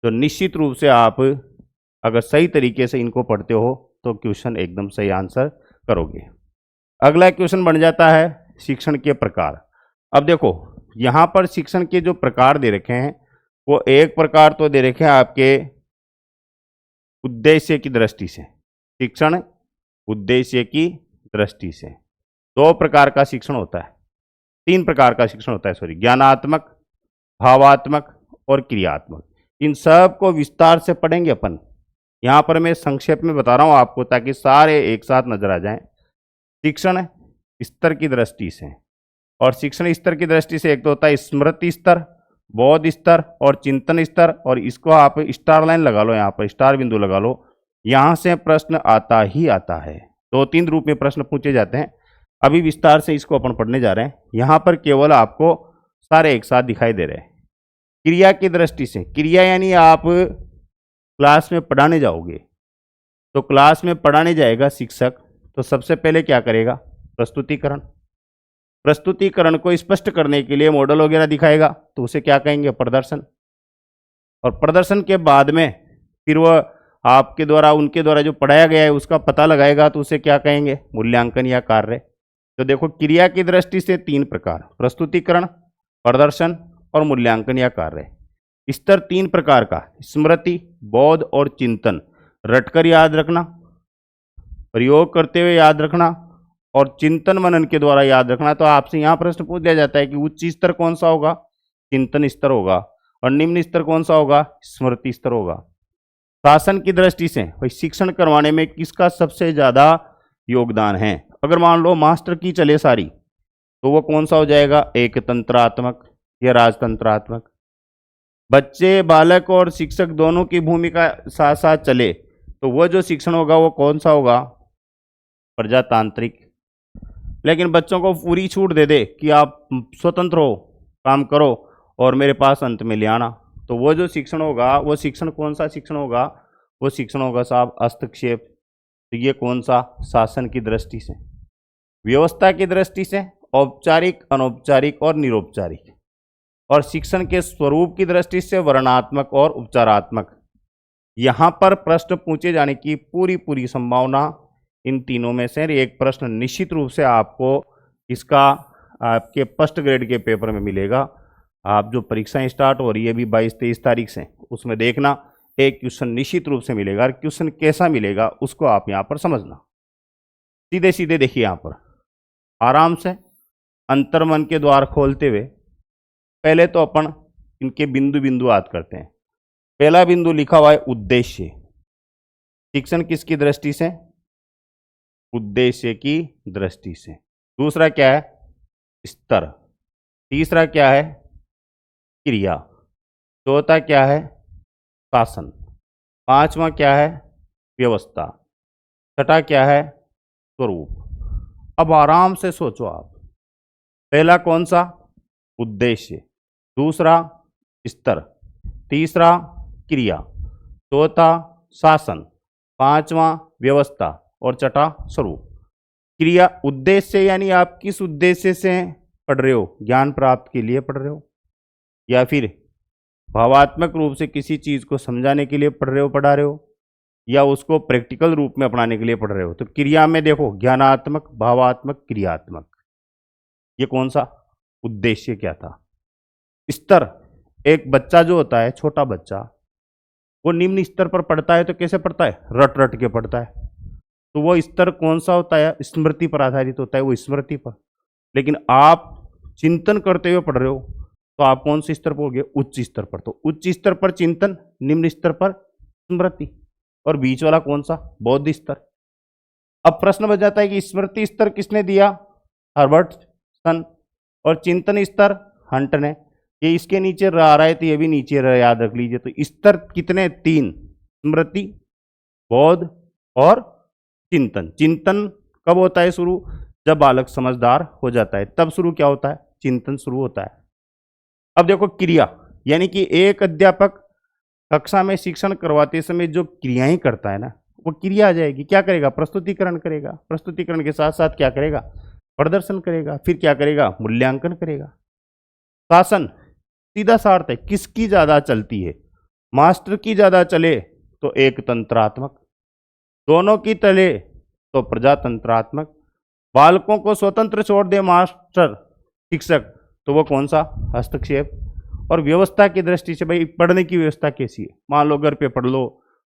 तो निश्चित रूप से आप अगर सही तरीके से इनको पढ़ते हो तो क्वेश्चन एकदम सही आंसर करोगे। अगला क्वेश्चन बन जाता है शिक्षण के प्रकार। अब देखो यहाँ पर शिक्षण के जो प्रकार दे रखे हैं वो एक प्रकार तो दे रखे हैं आपके उद्देश्य की दृष्टि से, शिक्षण उद्देश्य की दृष्टि से। दो प्रकार का शिक्षण होता है, तीन प्रकार का शिक्षण होता है, सॉरी, ज्ञानात्मक, भावात्मक और क्रियात्मक। इन सब को विस्तार से पढ़ेंगे अपन। यहाँ पर मैं संक्षेप में बता रहा हूँ आपको ताकि सारे एक साथ नजर आ जाएं। शिक्षण स्तर की दृष्टि से, और शिक्षण स्तर की दृष्टि से एक तो होता है स्मृति स्तर, बोध स्तर और चिंतन स्तर। और इसको आप स्टार लाइन लगा लो, यहाँ पर स्टार बिंदु लगा लो, यहाँ से प्रश्न आता ही आता है। दो तीन रूप में प्रश्न पूछे जाते हैं। अभी विस्तार से इसको अपन पढ़ने जा रहे हैं। यहाँ पर केवल आपको सारे एक साथ दिखाई दे रहे हैं। क्रिया की दृष्टि से, क्रिया यानी आप क्लास में पढ़ाने जाओगे, तो क्लास में पढ़ाने जाएगा शिक्षक, तो सबसे पहले क्या करेगा? प्रस्तुतिकरण। प्रस्तुतिकरण को स्पष्ट करने के लिए मॉडल वगैरह दिखाएगा, तो उसे क्या कहेंगे? प्रदर्शन। और प्रदर्शन के बाद में फिर वह आपके द्वारा, उनके द्वारा जो पढ़ाया गया है उसका पता लगाएगा, तो उसे क्या कहेंगे? मूल्यांकन या कार्य। तो देखो क्रिया की दृष्टि से 3 प्रकार, प्रस्तुतिकरण, प्रदर्शन और मूल्यांकन या कार्य। स्तर 3 प्रकार का, स्मृति, बोध और चिंतन। रटकर याद रखना, प्रयोग करते हुए याद रखना और चिंतन मनन के द्वारा याद रखना। तो आपसे यहाँ प्रश्न पूछ दिया जाता है कि उच्च स्तर कौन सा होगा, चिंतन स्तर होगा, और निम्न स्तर कौन सा होगा, स्मृति स्तर होगा। शासन की दृष्टि से भाई शिक्षण करवाने में किसका सबसे ज्यादा योगदान है? अगर मान लो मास्टर की चले सारी, तो वो कौन सा हो जाएगा, एक तंत्रात्मक या राजतंत्रात्मक। बच्चे, बालक और शिक्षक दोनों की भूमिका साथ साथ चले, तो वो जो शिक्षण होगा वो कौन सा होगा, प्रजातांत्रिक। लेकिन बच्चों को पूरी छूट दे दे कि आप स्वतंत्र हो, काम करो और मेरे पास अंत में ले आना, तो वो जो शिक्षण होगा वो शिक्षण कौन सा शिक्षण होगा, वो शिक्षण होगा साहब हस्तक्षेप। तो ये कौन सा, शासन की दृष्टि से। व्यवस्था की दृष्टि से औपचारिक, अनौपचारिक और निरौपचारिक। और शिक्षण के स्वरूप की दृष्टि से वर्णात्मक और उपचारात्मक। यहाँ पर प्रश्न पूछे जाने की पूरी संभावना इन तीनों में से एक प्रश्न निश्चित रूप से आपको इसका आपके फर्स्ट ग्रेड के पेपर में मिलेगा। आप जो परीक्षाएं स्टार्ट हो रही है अभी 22-23 तारीख से, उसमें देखना एक क्वेश्चन निश्चित रूप से मिलेगा। और क्वेश्चन कैसा मिलेगा उसको आप यहाँ पर समझना। सीधे सीधे देखिए, यहाँ पर आराम से अंतर्मन के द्वार खोलते हुए पहले तो अपन इनके बिंदु बिंदु याद करते हैं। पहला बिंदु लिखा हुआ है उद्देश्य। शिक्षण किसकी दृष्टि से, उद्देश्य की दृष्टि से। दूसरा क्या है, स्तर। तीसरा क्या है, क्रिया। चौथा क्या है, शासन। पांचवा क्या है, व्यवस्था। छठा क्या है, स्वरूप। अब आराम से सोचो आप, पहला कौन सा, उद्देश्य। दूसरा स्तर। तीसरा क्रिया। चौथा शासन। पांचवा व्यवस्था और छठा स्वरूप। क्रिया, उद्देश्य यानी आप किस उद्देश्य से पढ़ रहे हो, ज्ञान प्राप्त के लिए पढ़ रहे हो या फिर भावात्मक रूप से किसी चीज को समझाने के लिए पढ़ रहे हो, पढ़ा रहे हो, या उसको प्रैक्टिकल रूप में अपनाने के लिए पढ़ रहे हो। तो क्रिया में देखो ज्ञानात्मक, भावात्मक, क्रियात्मक। ये कौन सा, उद्देश्य क्या था। स्तर, एक बच्चा जो होता है, छोटा बच्चा, वो निम्न स्तर पर पढ़ता है तो कैसे पढ़ता है, रट रट के पढ़ता है। तो वो स्तर कौन सा होता है, स्मृति पर आधारित होता है, वो स्मृति पर। लेकिन आप चिंतन करते हुए पढ़ रहे हो तो आप कौन से स्तर पर हो गए, उच्च स्तर पर। तो उच्च स्तर पर चिंतन, निम्न स्तर पर स्मृति, और बीच वाला कौन सा, बौद्ध स्तर। अब प्रश्न बच जाता है कि स्मृति स्तर किसने दिया, हर्बर्टसन, और चिंतन स्तर हंट ने। ये इसके नीचे आ रहा है तो ये भी नीचे याद रख लीजिए। तो स्तर कितने, 3, स्मृति, बौद्ध और चिंतन। चिंतन कब होता है शुरू, जब बालक समझदार हो जाता है, तब शुरू क्या होता है, चिंतन शुरू होता है। अब देखो क्रिया, यानी कि एक अध्यापक कक्षा में शिक्षण करवाते समय जो क्रियाएं करता है ना, वो क्रिया आ जाएगी। क्या करेगा, प्रस्तुतिकरण करेगा। प्रस्तुतिकरण के साथ साथ क्या करेगा, प्रदर्शन करेगा। फिर क्या करेगा, मूल्यांकन करेगा। शासन, सीधा सा अर्थ है किसकी ज्यादा चलती है, मास्टर की ज्यादा चले तो एक तंत्रात्मक, दोनों की चले तो प्रजातंत्रात्मक। बालकों को स्वतंत्र छोड़ दे मास्टर, शिक्षक, तो वो कौन सा, हस्तक्षेप। और व्यवस्था की दृष्टि से भाई पढ़ने की व्यवस्था कैसी है, मान लो घर पे पढ़ लो,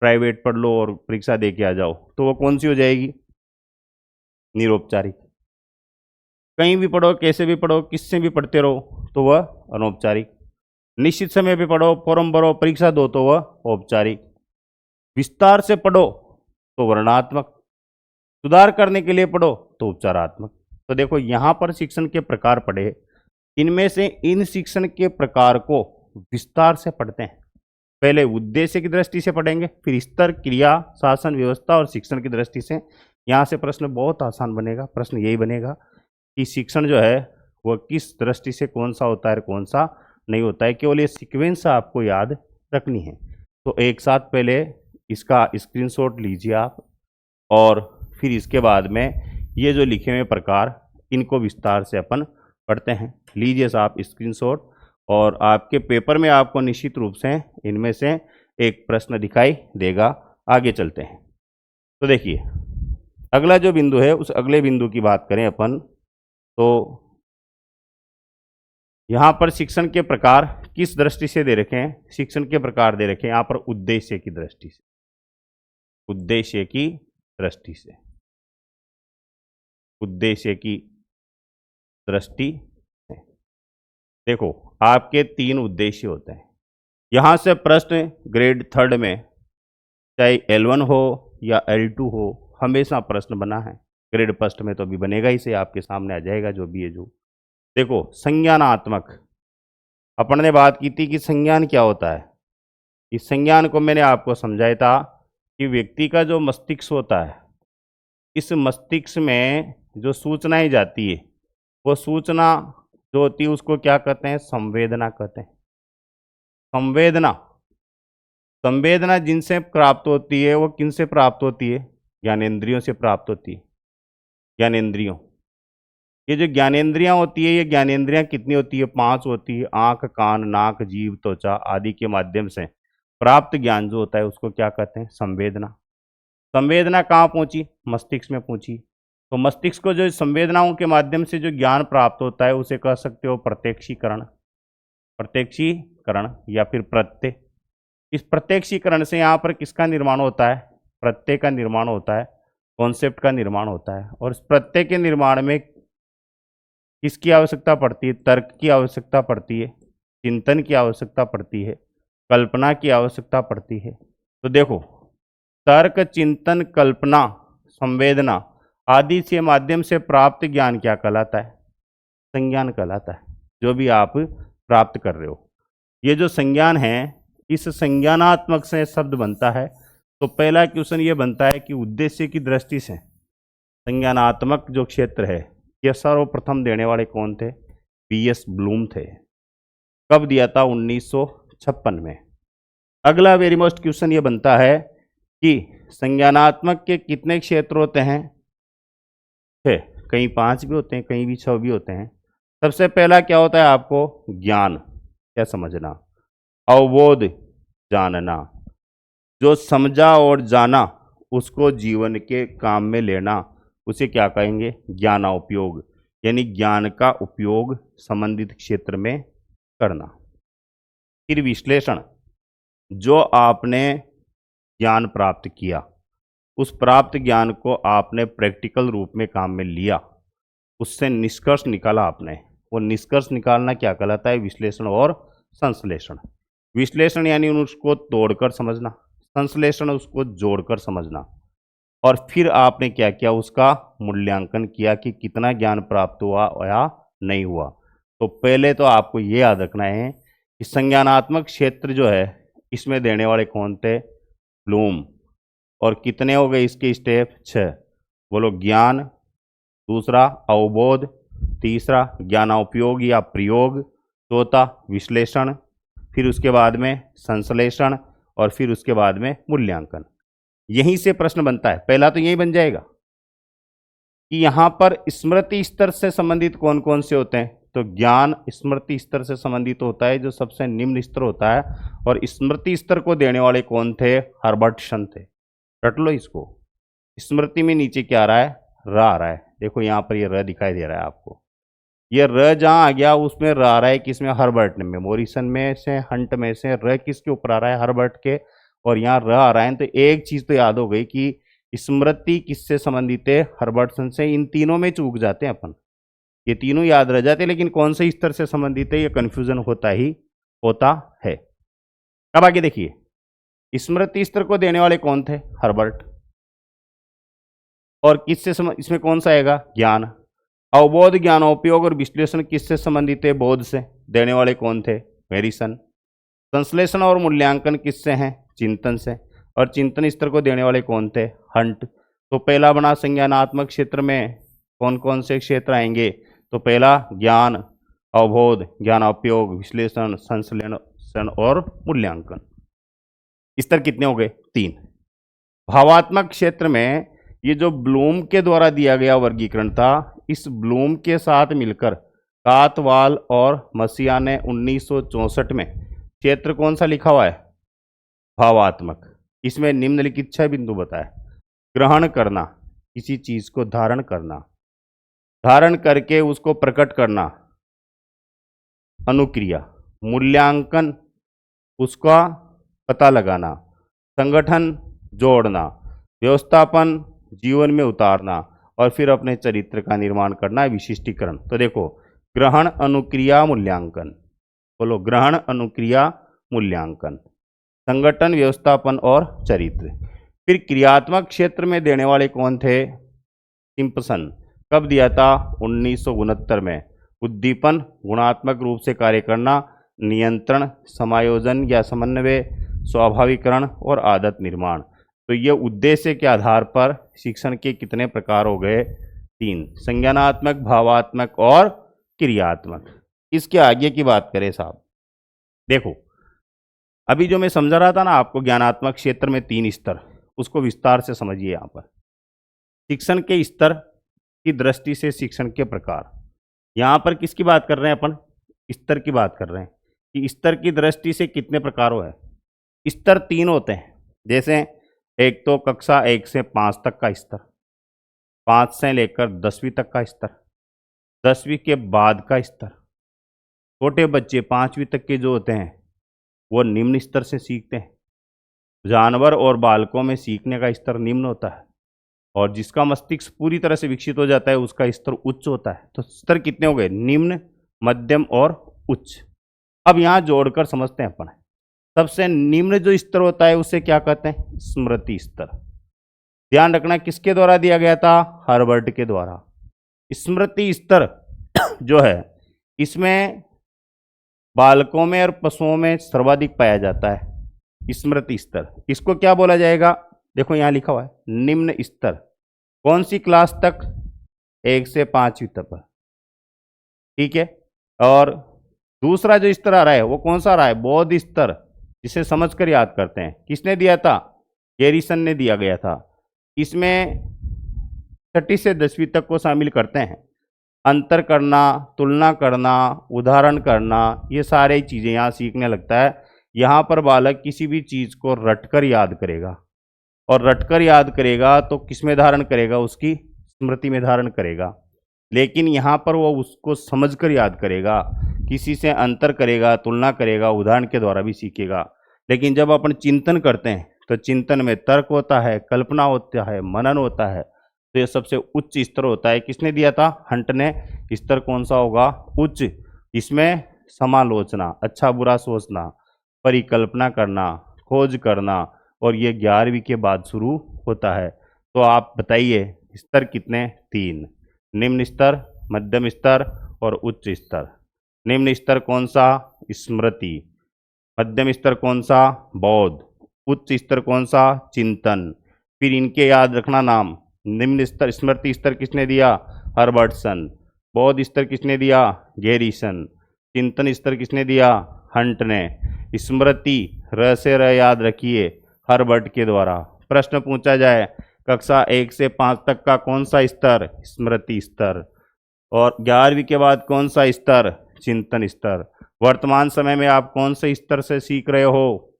प्राइवेट पढ़ लो और परीक्षा दे के आ जाओ, तो वो कौन सी हो जाएगी, निरौपचारिक। कहीं भी पढ़ो, कैसे भी पढ़ो, किससे भी पढ़ते रहो तो वह अनौपचारिक। निश्चित समय पे पढ़ो, फॉर्म भरो, परीक्षा दो तो वह औपचारिक। विस्तार से पढ़ो तो वर्णात्मक, सुधार करने के लिए पढ़ो तो उपचारात्मक। तो देखो यहाँ पर शिक्षण के प्रकार पढ़े, इनमें से इन शिक्षण के प्रकार को विस्तार से पढ़ते हैं। पहले उद्देश्य की दृष्टि से पढ़ेंगे, फिर स्तर, क्रिया, शासन, व्यवस्था और शिक्षण की दृष्टि से। यहाँ से प्रश्न बहुत आसान बनेगा। प्रश्न यही बनेगा कि शिक्षण जो है वह किस दृष्टि से कौन सा होता है, कौन सा नहीं होता है। केवल ये सीक्वेंस आपको याद रखनी है। तो एक साथ पहले इसका स्क्रीनशॉट लीजिए आप, और फिर इसके बाद में ये जो लिखे हुए प्रकार, इनको विस्तार से अपन पढ़ते हैं। लीजिए साहब स्क्रीनशॉट, और आपके पेपर में आपको निश्चित रूप से इनमें से एक प्रश्न दिखाई देगा। आगे चलते हैं। तो देखिए अगला जो बिंदु है, उस अगले बिंदु की बात करें अपन, तो यहां पर शिक्षण के प्रकार किस दृष्टि से दे रखे हैं? शिक्षण के प्रकार दे रखे हैं यहां पर उद्देश्य की दृष्टि से, उद्देश्य की दृष्टि से, उद्देश्य की दृष्टि से। देखो, आपके 3 उद्देश्य होते हैं। यहां से प्रश्न ग्रेड 3 में चाहे L1 हो या L2 हो, हमेशा प्रश्न बना है। ग्रेड 1 में तो अभी बनेगा ही, से आपके सामने आ जाएगा जो भी है। जो देखो, संज्ञानात्मक, अपन ने बात की थी कि संज्ञान क्या होता है। इस संज्ञान को मैंने आपको समझाया था कि व्यक्ति का जो मस्तिष्क होता है, इस मस्तिष्क में जो सूचनाएं जाती है, वो सूचना जो होती है उसको क्या कहते हैं? संवेदना कहते हैं। संवेदना, संवेदना जिनसे प्राप्त होती है वो किनसे प्राप्त होती है? ज्ञानेंद्रियों से प्राप्त होती है। ज्ञानेंद्रियों, ये जो ज्ञानेंद्रियां होती है, ये ज्ञानेंद्रियां कितनी होती है? 5 होती है। आंख, कान, नाक, जीभ, त्वचा आदि के माध्यम से प्राप्त ज्ञान जो होता है उसको क्या कहते हैं? संवेदना। संवेदना कहाँ पहुंची? मस्तिष्क में पहुंची। तो मस्तिष्क को जो संवेदनाओं के माध्यम से जो ज्ञान प्राप्त होता है उसे कह सकते हो प्रत्यक्षीकरण। प्रत्यक्षीकरण या फिर प्रत्यय। इस प्रत्यक्षीकरण से यहाँ पर किसका निर्माण होता है? प्रत्यय का निर्माण होता है, कॉन्सेप्ट का निर्माण होता है। और इस प्रत्यय के निर्माण में किसकी आवश्यकता पड़ती है? तर्क की आवश्यकता पड़ती है, चिंतन की आवश्यकता पड़ती है, कल्पना की आवश्यकता पड़ती है। तो देखो, तर्क, चिंतन, कल्पना, संवेदना आदि के माध्यम से प्राप्त ज्ञान क्या कहलाता है? संज्ञान कहलाता है, जो भी आप प्राप्त कर रहे हो। ये जो संज्ञान है, इस संज्ञानात्मक से शब्द बनता है। तो पहला क्वेश्चन ये बनता है कि उद्देश्य की दृष्टि से संज्ञानात्मक जो क्षेत्र है, यह सर्वप्रथम देने वाले कौन थे? PS ब्लूम थे। कब दिया था? 1956 में। अगला वेरी मोस्ट क्वेश्चन ये बनता है कि संज्ञानात्मक के कितने क्षेत्र होते हैं? 6। कहीं 5 भी होते हैं, कहीं भी 6 भी होते हैं। सबसे पहला क्या होता है? आपको ज्ञान, क्या समझना, अवबोध, जानना, जो समझा और जाना उसको जीवन के काम में लेना, उसे क्या कहेंगे? ज्ञानोपयोग, यानी ज्ञान का उपयोग संबंधित क्षेत्र में करना। फिर विश्लेषण, जो आपने ज्ञान प्राप्त किया, उस प्राप्त ज्ञान को आपने प्रैक्टिकल रूप में काम में लिया, उससे निष्कर्ष निकाला आपने, वो निष्कर्ष निकालना क्या कहलाता है? विश्लेषण और संश्लेषण। विश्लेषण यानी उसको तोड़कर समझना, संश्लेषण उसको जोड़कर समझना। और फिर आपने क्या किया? उसका मूल्यांकन किया कि कितना ज्ञान प्राप्त हुआ या नहीं हुआ। तो पहले तो आपको ये याद रखना है कि संज्ञानात्मक क्षेत्र जो है, इसमें देने वाले कौन थे? ब्लूम। और कितने हो गए इसके स्टेप? 6। बोलो, ज्ञान, दूसरा अवबोध, तीसरा ज्ञानोपयोग या प्रयोग, चौथा विश्लेषण, फिर उसके बाद में संश्लेषण, और फिर उसके बाद में मूल्यांकन। यहीं से प्रश्न बनता है। पहला तो यही बन जाएगा कि यहां पर स्मृति स्तर से संबंधित कौन कौन से होते हैं? तो ज्ञान स्मृति स्तर से संबंधित होता है, जो सबसे निम्न स्तर होता है। और स्मृति स्तर को देने वाले कौन थे? हर्बर्टसन थे। रट लो इसको। स्मृति में नीचे क्या आ रहा है? र आ रहा है। देखो यहां पर ये र दिखाई दे रहा है आपको। ये र जहां आ गया उसमें र आ रहा है किसमें? हर्बर्ट में। मोरिसन में से, हंट में से र किसके ऊपर आ रहा है? हर्बर्ट के। और यहाँ र आ रहा है। तो एक चीज तो याद हो गई कि स्मृति किससे संबंधित है? हर्बर्टसन से। इन तीनों में चूक जाते हैं अपन, ये तीनों याद रह जाते हैं, लेकिन कौन से स्तर से संबंधित है ये कंफ्यूजन होता ही होता है। अब आगे देखिए, स्मृति स्तर को देने वाले कौन थे? हर्बर्ट। और किससे इसमें कौन सा आएगा? ज्ञान। अवबोध, ज्ञानोपयोग और विश्लेषण किससे संबंधित है? बोध से। देने वाले कौन थे? मेरिसन। संश्लेषण और मूल्यांकन किससे हैं? चिंतन से। और चिंतन स्तर को देने वाले कौन थे? हंट। तो पहला बना संज्ञानात्मक क्षेत्र में कौन कौन से क्षेत्र आएंगे? तो पहला ज्ञान, अवबोध, ज्ञानोपयोग, विश्लेषण, संश्लेषण और मूल्यांकन। स्तर कितने हो गए? 3। भावात्मक क्षेत्र में ये जो ब्लूम के द्वारा दिया गया वर्गीकरण था, इस ब्लूम के साथ मिलकर कातवाल और मसीहा ने 1964 में क्षेत्र कौन सा लिखा हुआ है? भावात्मक। इसमें निम्नलिखित 6 बिंदु बताए। ग्रहण करना, किसी चीज को धारण करना, धारण करके उसको प्रकट करना, अनुक्रिया। मूल्यांकन, उसका पता लगाना। संगठन, जोड़ना। व्यवस्थापन, जीवन में उतारना। और फिर अपने चरित्र का निर्माण करना है, विशिष्टीकरण। तो देखो, ग्रहण, अनुक्रिया, मूल्यांकन। बोलो, ग्रहण, अनुक्रिया, मूल्यांकन, संगठन, व्यवस्थापन और चरित्र। फिर क्रियात्मक क्षेत्र में देने वाले कौन थे? सिम्पसन। कब दिया था? 1969 में। उद्दीपन, गुणात्मक रूप से कार्य करना। नियंत्रण, समायोजन या समन्वय, स्वाभाविकरण और आदत निर्माण। तो ये उद्देश्य के आधार पर शिक्षण के कितने प्रकार हो गए? 3, संज्ञानात्मक, भावात्मक और क्रियात्मक। इसके आगे की बात करें साहब, देखो अभी जो मैं समझा रहा था ना आपको, ज्ञानात्मक क्षेत्र में 3 स्तर, उसको विस्तार से समझिए। यहाँ पर शिक्षण के स्तर की दृष्टि से शिक्षण के प्रकार, यहाँ पर किसकी बात कर रहे हैं अपन? स्तर की बात कर रहे हैं कि स्तर की दृष्टि से कितने प्रकारों है। स्तर 3 होते हैं। जैसे एक तो कक्षा 1 से 5 तक का स्तर, 5 से लेकर 10वीं तक का स्तर, 10वीं के बाद का स्तर। छोटे बच्चे 5वीं तक के जो होते हैं वो निम्न स्तर से सीखते हैं। जानवर और बालकों में सीखने का स्तर निम्न होता है, और जिसका मस्तिष्क पूरी तरह से विकसित हो जाता है उसका स्तर उच्च होता है। तो स्तर कितने हो गए? निम्न, मध्यम और उच्च। अब यहाँ जोड़कर समझते हैं अपन। सबसे निम्न जो स्तर होता है उसे क्या कहते हैं? स्मृति स्तर। ध्यान रखना, किसके द्वारा दिया गया था? हार्वर्ड के द्वारा। स्मृति स्तर जो है, इसमें बालकों में और पशुओं में सर्वाधिक पाया जाता है स्मृति स्तर। इसको क्या बोला जाएगा? देखो यहाँ लिखा हुआ है, निम्न स्तर। कौन सी क्लास तक? 1 से 5वीं तक। ठीक है। और दूसरा जो स्तर आ रहा है वो कौन सा आ रहा है? बौद्ध स्तर, जिसे समझकर याद करते हैं। किसने दिया था? गैरिसन ने दिया गया था। इसमें 6ठी से 10वीं तक को शामिल करते हैं। अंतर करना, तुलना करना, उदाहरण करना, ये सारी चीज़ें यहाँ सीखने लगता है। यहाँ पर बालक किसी भी चीज़ को रटकर याद करेगा, और रटकर याद करेगा तो किस में धारण करेगा? उसकी स्मृति में धारण करेगा। लेकिन यहाँ पर वो उसको समझकर याद करेगा, किसी से अंतर करेगा, तुलना करेगा, उदाहरण के द्वारा भी सीखेगा। लेकिन जब अपन चिंतन करते हैं तो चिंतन में तर्क होता है, कल्पना होता है, मनन होता है। तो ये सबसे उच्च स्तर होता है। किसने दिया था? हंट ने। स्तर कौन सा होगा? उच्च। इसमें समालोचना, अच्छा बुरा सोचना, परिकल्पना करना, खोज करना, और ये 11वीं के बाद शुरू होता है। तो आप बताइए स्तर कितने? 3, निम्न स्तर, मध्यम स्तर और उच्च स्तर। निम्न स्तर कौन सा? स्मृति। मध्यम स्तर कौन सा? बौद्ध। उच्च स्तर कौन सा? चिंतन। फिर इनके याद रखना नाम। निम्न स्तर, स्मृति स्तर किसने दिया? हर्बर्टसन। बौद्ध स्तर किसने दिया? गैरिसन। चिंतन स्तर किसने दिया? हंट ने। स्मृति र से र याद रखिए, हर्बर्ट के द्वारा। प्रश्न पूछा जाए कक्षा 1 से 5 तक का कौन सा स्तर? स्मृति स्तर। और 11वीं के बाद कौन सा स्तर? चिंतन स्तर। वर्तमान समय में आप कौन से स्तर से सीख रहे हो?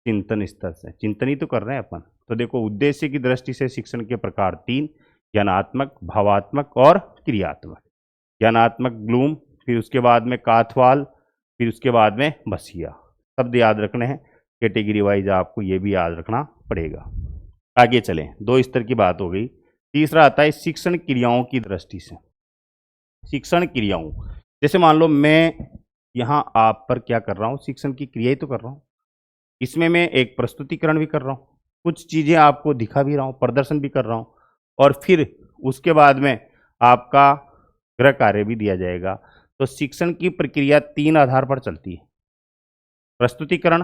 चिंतन स्तर से। चिंतन ही तो कर रहे हैं अपन। तो देखो, उद्देश्य की दृष्टि से शिक्षण के प्रकार 3, ज्ञानात्मक, भावात्मक और क्रियात्मक। ज्ञानात्मक ब्लूम, फिर उसके बाद में काथवाल, फिर उसके बाद में बसिया। शब्द याद रखने हैं कैटेगरी वाइज, आपको ये भी याद रखना पड़ेगा। आगे चलें, 2 स्तर की बात हो गई। तीसरा आता है शिक्षण क्रियाओं की दृष्टि से। शिक्षण क्रियाओं, जैसे मान लो मैं यहाँ आप पर क्या कर रहा हूँ? शिक्षण की क्रिया ही तो कर रहा हूँ। इसमें मैं एक प्रस्तुतिकरण भी कर रहा हूँ, कुछ चीज़ें आपको दिखा भी रहा हूँ, प्रदर्शन भी कर रहा हूँ, और फिर उसके बाद में आपका गृह कार्य भी दिया जाएगा। तो शिक्षण की प्रक्रिया 3 आधार पर चलती है: प्रस्तुतिकरण,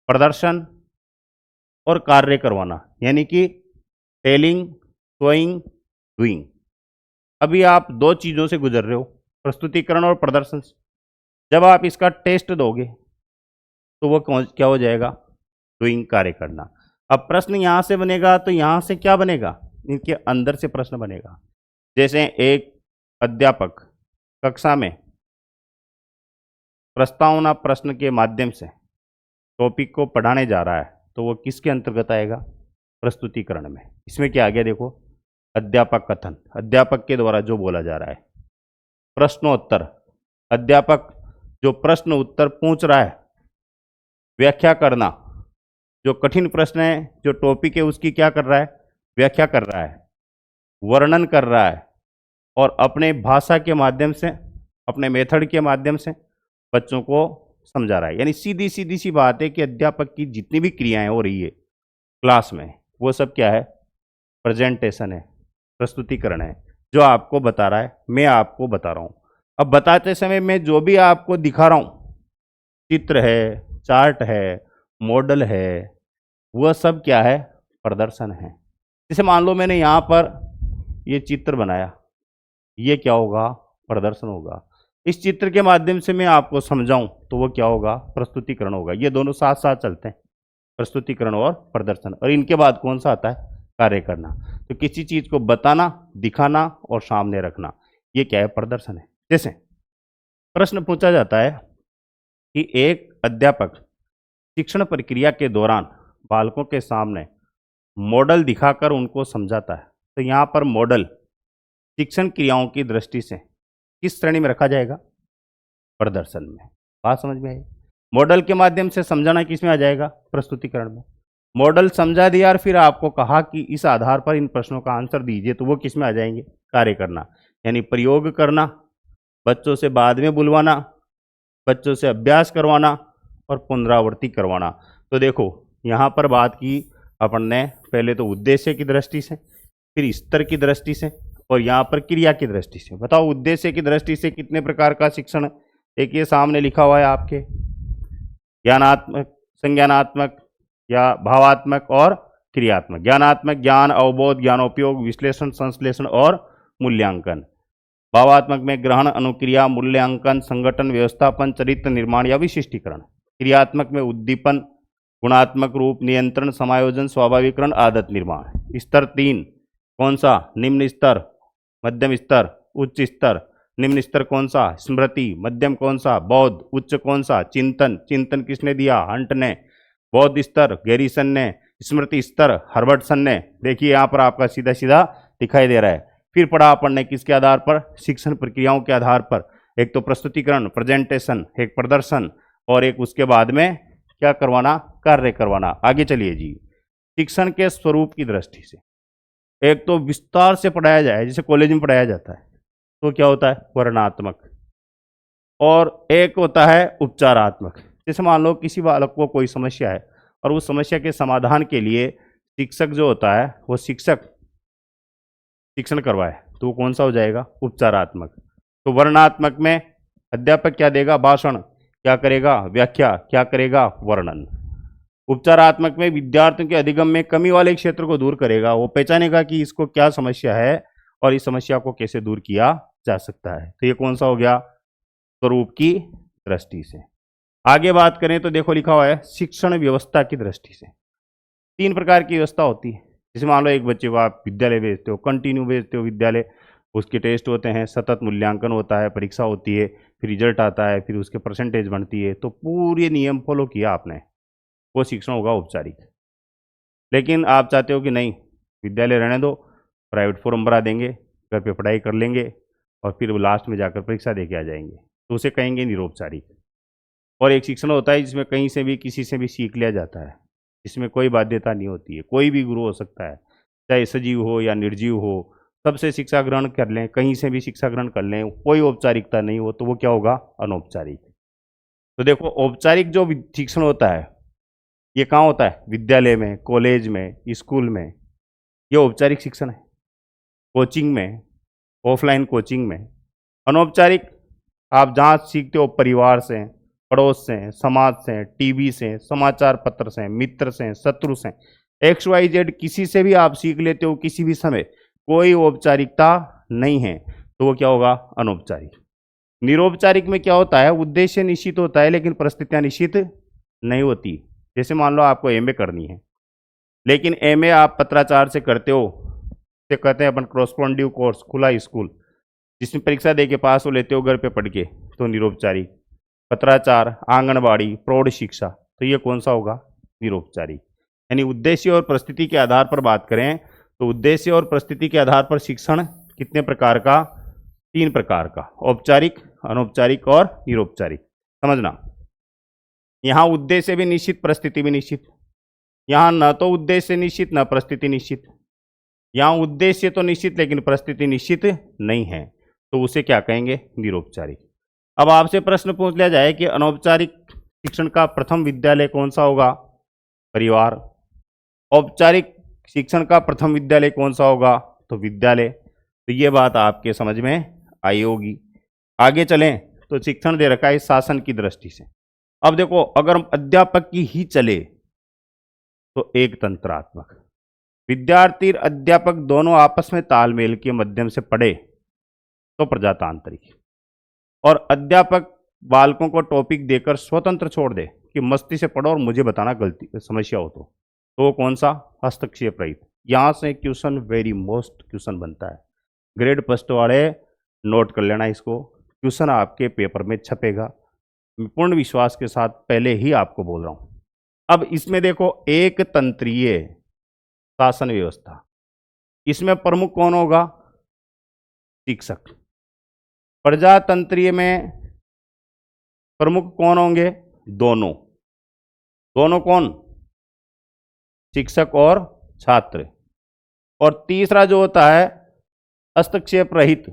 प्रदर्शन और कार्य करवाना, यानी कि टेलिंग, शोइंग, डूइंग। अभी आप 2 चीज़ों से गुजर रहे हो, प्रस्तुतिकरण और प्रदर्शन से। जब आप इसका टेस्ट दोगे तो वो क्या हो जाएगा? डूइंग, कार्य करना। अब प्रश्न यहाँ से बनेगा, तो यहाँ से क्या बनेगा? इनके अंदर से प्रश्न बनेगा। जैसे एक अध्यापक कक्षा में प्रस्तावना प्रश्न के माध्यम से टॉपिक को पढ़ाने जा रहा है, तो वो किसके अंतर्गत आएगा? प्रस्तुतिकरण में। इसमें क्या आ गया देखो, अध्यापक कथन, अध्यापक के द्वारा जो बोला जा रहा है। प्रश्नोत्तर, अध्यापक जो प्रश्न उत्तर पूछ रहा है। व्याख्या करना, जो कठिन प्रश्न है, जो टॉपिक है, उसकी क्या कर रहा है, व्याख्या कर रहा है, वर्णन कर रहा है, और अपने भाषा के माध्यम से, अपने मेथड के माध्यम से बच्चों को समझा रहा है। यानी सीधी सीधी सी बात है कि अध्यापक की जितनी भी क्रियाएं हो रही है क्लास में, वो सब क्या है, प्रेजेंटेशन है, प्रस्तुतिकरण है, जो आपको बता रहा है, मैं आपको बता रहा हूँ। अब बताते समय मैं जो भी आपको दिखा रहा हूँ, चित्र है, चार्ट है, मॉडल है, वह सब क्या है, प्रदर्शन है। जैसे मान लो मैंने यहाँ पर ये चित्र बनाया, ये क्या होगा, प्रदर्शन होगा। इस चित्र के माध्यम से मैं आपको समझाऊं तो वो क्या होगा, प्रस्तुतिकरण होगा। ये दोनों साथ साथ चलते हैं, प्रस्तुतिकरण और प्रदर्शन। और इनके बाद कौन सा आता है, कार्य करना। तो किसी चीज को बताना, दिखाना और सामने रखना, ये क्या है, प्रदर्शन है। जैसे प्रश्न पूछा जाता है कि एक अध्यापक शिक्षण प्रक्रिया के दौरान बालकों के सामने मॉडल दिखाकर उनको समझाता है। तो यहाँ पर मॉडल शिक्षण क्रियाओं की दृष्टि से किस श्रेणी में रखा जाएगा, प्रदर्शन में। बात समझ में आई। मॉडल के माध्यम से समझाना किस में आ जाएगा, प्रस्तुतिकरण में। मॉडल समझा दिया और फिर आपको कहा कि इस आधार पर इन प्रश्नों का आंसर दीजिए, तो वो किस में आ जाएंगे, कार्य करना। यानी प्रयोग करना, बच्चों से बाद में बुलवाना, बच्चों से अभ्यास करवाना और पुनरावृत्ति करवाना। तो देखो यहाँ पर बात की अपन ने पहले तो उद्देश्य की दृष्टि से, फिर स्तर की दृष्टि से, और यहाँ पर क्रिया की दृष्टि से। बताओ उद्देश्य की दृष्टि से कितने प्रकार का शिक्षण, एक ये सामने लिखा हुआ है आपके, ज्ञानात्मक, संज्ञानात्मक या भावात्मक और क्रियात्मक। ज्ञानात्मक ज्ञान, अवबोध, ज्ञानोपयोग, विश्लेषण, संश्लेषण और मूल्यांकन। भावात्मक में ग्रहण, अनुक्रिया, मूल्यांकन, संगठन, व्यवस्थापन, चरित्र निर्माण या विशिष्टीकरण। क्रियात्मक में उद्दीपन, गुणात्मक रूप, नियंत्रण, समायोजन, स्वाभाविकरण, आदत निर्माण। स्तर 3 कौन सा, निम्न स्तर, मध्यम स्तर, उच्च स्तर। निम्न स्तर कौन सा, स्मृति। मध्यम कौन सा, बौद्ध। उच्च कौन सा, चिंतन। चिंतन किसने दिया, हंट ने। बौद्ध स्तर गैरिसन ने। स्मृति स्तर हर्बर्टसन ने। देखिए यहाँ पर आपका सीधा सीधा दिखाई दे रहा है। फिर पढ़ा अपन ने किसके आधार पर, शिक्षण प्रक्रियाओं के आधार पर। एक तो प्रस्तुतिकरण, प्रेजेंटेशन, एक प्रदर्शन, और एक उसके बाद में क्या करवाना, कार्य करवाना। आगे चलिए जी। शिक्षण के स्वरूप की दृष्टि से एक तो विस्तार से पढ़ाया जाए, जैसे कॉलेज में पढ़ाया जाता है, तो क्या होता है, वर्णनात्मक, और एक होता है उपचारात्मक। जैसे मान लो किसी बालक को कोई समस्या है और उस समस्या के समाधान के लिए शिक्षक जो होता है वो शिक्षक शिक्षण करवाए, तो वो कौन सा हो जाएगा, उपचारात्मक। तो वर्णनात्मक में अध्यापक क्या देगा, भाषण, क्या करेगा, व्याख्या, क्या करेगा, वर्णन। उपचारात्मक में विद्यार्थियों के अधिगम में कमी वाले क्षेत्र को दूर करेगा, वो पहचानेगा कि इसको क्या समस्या है और इस समस्या को कैसे दूर किया जा सकता है। तो ये कौन सा हो गया, स्वरूप की दृष्टि से। आगे बात करें तो देखो लिखा हुआ है शिक्षण व्यवस्था की दृष्टि से। 3 प्रकार की व्यवस्था होती है। जैसे मान लो एक बच्चे को आप विद्यालय भेजते हो, कंटिन्यू भेजते हो विद्यालय, उसके टेस्ट होते हैं, सतत मूल्यांकन होता है, परीक्षा होती है, फिर रिजल्ट आता है, फिर उसके परसेंटेज बनती है, तो पूरे नियम फॉलो किया आपने, वो शिक्षण होगा औपचारिक। लेकिन आप चाहते हो कि नहीं, विद्यालय रहने दो, प्राइवेट फॉर्म भरा देंगे, घर पे पढ़ाई कर लेंगे और फिर वो लास्ट में जाकर परीक्षा दे के आ जाएंगे, तो उसे कहेंगे निरौपचारिक। और एक शिक्षण होता है जिसमें कहीं से भी किसी से भी सीख लिया जाता है, इसमें कोई बाध्यता नहीं होती है, कोई भी गुरु हो सकता है, चाहे सजीव हो या निर्जीव हो, सबसे शिक्षा ग्रहण कर लें, कहीं से भी शिक्षा ग्रहण कर लें, कोई औपचारिकता नहीं हो, तो वो क्या होगा, अनौपचारिक। तो देखो औपचारिक जो शिक्षण होता है ये कहाँ होता है, विद्यालय में, कॉलेज में, स्कूल में, ये औपचारिक शिक्षण है। कोचिंग में, ऑफलाइन कोचिंग में। अनौपचारिक आप जहाँ सीखते हो, परिवार से, पड़ोस से, समाज से, टीवी से, समाचार पत्र से, मित्र से, शत्रु से, XYZ किसी से भी आप सीख लेते हो किसी भी समय, कोई औपचारिकता नहीं है, तो वो क्या होगा, अनौपचारिक। निरौपचारिक में क्या होता है, उद्देश्य निश्चित होता है लेकिन परिस्थितियां निश्चित नहीं होती। जैसे मान लो आपको MA करनी है, लेकिन MA आप पत्राचार से करते हो, से कहते हैं अपन क्रॉसपॉन्डिव कोर्स, खुला स्कूल, जिसमें परीक्षा दे के पास हो लेते हो घर पे पढ़ के, तो निरौपचारिक। पत्राचार, आंगनबाड़ी, प्रौढ़ शिक्षा, तो ये कौन सा होगा, निरौपचारिक। यानी उद्देश्य और परिस्थिति के आधार पर बात करें तो उद्देश्य और परिस्थिति के आधार पर शिक्षण कितने प्रकार का? 3 प्रकार का, औपचारिक, अनौपचारिक और निरौपचारिक। समझना, यहाँ उद्देश्य भी निश्चित, परिस्थिति भी निश्चित। यहाँ न तो उद्देश्य निश्चित न परिस्थिति निश्चित। यहाँ उद्देश्य तो निश्चित लेकिन परिस्थिति निश्चित नहीं है, तो उसे क्या कहेंगे? निरौपचारिक। अब आपसे प्रश्न पूछ लिया जाए कि अनौपचारिक शिक्षण का प्रथम विद्यालय कौन सा होगा? परिवार। औपचारिक शिक्षण का प्रथम विद्यालय कौन सा होगा? तो विद्यालय। तो ये बात आपके समझ में आई होगी। आगे चलें तो शिक्षण दे रखा है शासन की दृष्टि से। अब देखो, अगर अध्यापक की ही चले तो एक तंत्रात्मक, विद्यार्थी और अध्यापक दोनों आपस में तालमेल के माध्यम से पढ़े तो प्रजातांत्रिक, और अध्यापक बालकों को टॉपिक देकर स्वतंत्र छोड़ दे कि मस्ती से पढ़ो और मुझे बताना गलती समस्या हो तो कौन सा? हस्तक्षेप रहित। यहाँ से क्वेश्चन वेरी मोस्ट क्वेश्चन बनता है। ग्रेड फर्स्ट वाले नोट कर लेना इसको, क्वेश्चन आपके पेपर में छपेगा, पूर्ण विश्वास के साथ पहले ही आपको बोल रहा हूँ। अब इसमें देखो, एक तंत्रीय शासन व्यवस्था, इसमें प्रमुख कौन होगा? शिक्षक। प्रजातंत्रीय में प्रमुख कौन होंगे? दोनों। दोनों कौन? शिक्षक और छात्र। और तीसरा जो होता है हस्तक्षेप रहित,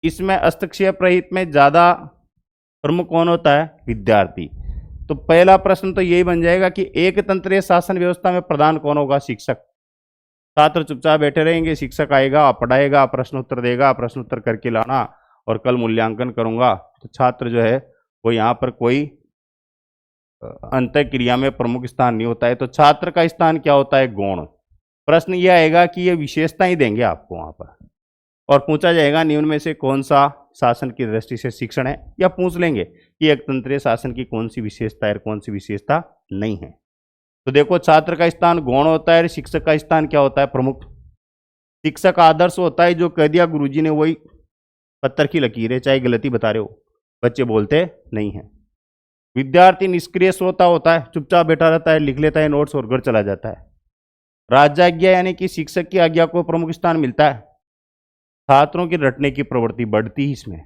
इसमें हस्तक्षेप रहित में ज्यादा प्रमुख कौन होता है? विद्यार्थी। तो पहला प्रश्न तो यही बन जाएगा कि एक तंत्रीय शासन व्यवस्था में प्रधान कौन होगा? शिक्षक। छात्र चुपचाप बैठे रहेंगे, शिक्षक आएगा, पढ़ाएगा, प्रश्न उत्तर देगा, प्रश्न उत्तर करके लाना और कल मूल्यांकन करूंगा। तो छात्र जो है वो यहाँ पर कोई अंतःक्रिया में प्रमुख स्थान नहीं होता है। तो छात्र का स्थान क्या होता है? गौण। प्रश्न यह आएगा कि ये विशेषता ही देंगे आपको वहां पर, और पूछा जाएगा निम्न में से कौन सा शासन की दृष्टि से शिक्षण है, या पूछ लेंगे कि एक तंत्रीय शासन की कौन सी विशेषता है और कौन सी विशेषता नहीं है। तो देखो, छात्र का स्थान गौण होता है, शिक्षक का स्थान क्या होता है? प्रमुख। शिक्षक आदर्श होता है, जो कह दिया गुरुजी ने वही पत्थर की लकीर है, चाहे गलती बता रहे हो, बच्चे बोलते नहीं है। विद्यार्थी निष्क्रिय श्रोता होता है, चुपचाप बैठा रहता है, लिख लेता है नोट्स और घर चला जाता है। राज्याज्ञा यानी कि शिक्षक की आज्ञा को प्रमुख स्थान मिलता है। छात्रों की रटने की प्रवृत्ति बढ़ती ही इसमें।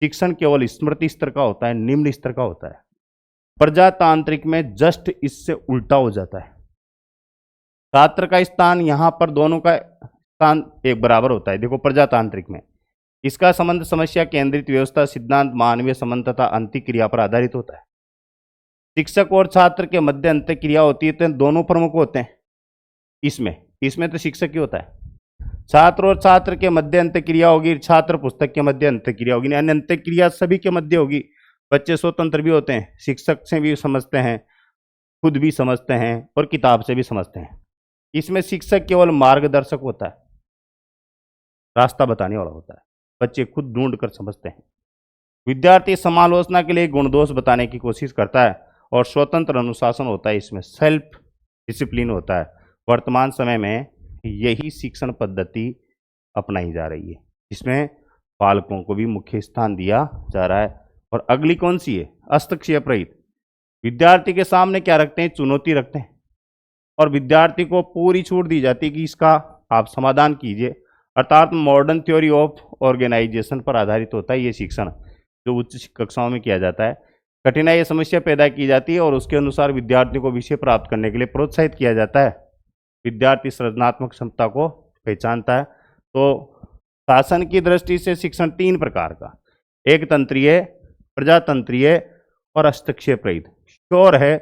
शिक्षण केवल स्मृति स्तर का होता है, निम्न स्तर का होता है। प्रजातांत्रिक में जस्ट इससे उल्टा हो जाता है। छात्र का स्थान यहां पर दोनों का स्थान एक बराबर होता है। देखो, प्रजातांत्रिक में इसका संबंध समस्या केंद्रित व्यवस्था, सिद्धांत, मानवीय संबंध तथा अंतःक्रिया पर आधारित होता है। शिक्षक और छात्र के मध्य अंतःक्रिया होती है, तो दोनों प्रमुख होते हैं। इसमें तो शिक्षक ही होता है। छात्र और छात्र के मध्य अंतःक्रिया होगी, छात्र पुस्तक के मध्य अंतःक्रिया होगी, अन्य अंतःक्रिया सभी के मध्य होगी। बच्चे स्वतंत्र भी होते हैं, शिक्षक से भी समझते हैं, खुद भी समझते हैं और किताब से भी समझते हैं। इसमें शिक्षक केवल मार्गदर्शक होता है, रास्ता बताने वाला होता है, बच्चे खुद ढूंढ कर समझते हैं। विद्यार्थी समालोचना के लिए गुण दोष बताने की कोशिश करता है और स्वतंत्र अनुशासन होता है, इसमें सेल्फ डिसिप्लिन होता है। वर्तमान समय में यही शिक्षण पद्धति अपनाई जा रही है, जिसमें बालकों को भी मुख्य स्थान दिया जा रहा है। और अगली कौन सी है? हस्तक्षेप रहित। विद्यार्थी के सामने क्या रखते हैं? चुनौती रखते हैं, और विद्यार्थी को पूरी छूट दी जाती है कि इसका आप समाधान कीजिए। अर्थात मॉडर्न थ्योरी ऑफ ऑर्गेनाइजेशन पर आधारित होता है ये शिक्षण, जो उच्च कक्षाओं में किया जाता है। कठिनाई या समस्या पैदा की जाती है और उसके अनुसार विद्यार्थी को विषय प्राप्त करने के लिए प्रोत्साहित किया जाता है। विद्यार्थी सृजनात्मक क्षमता को पहचानता है। तो शासन की दृष्टि से शिक्षण 3 प्रकार का, एक तंत्रीय, प्रजातंत्रीय और हस्तक्षेप रहित। श्योर है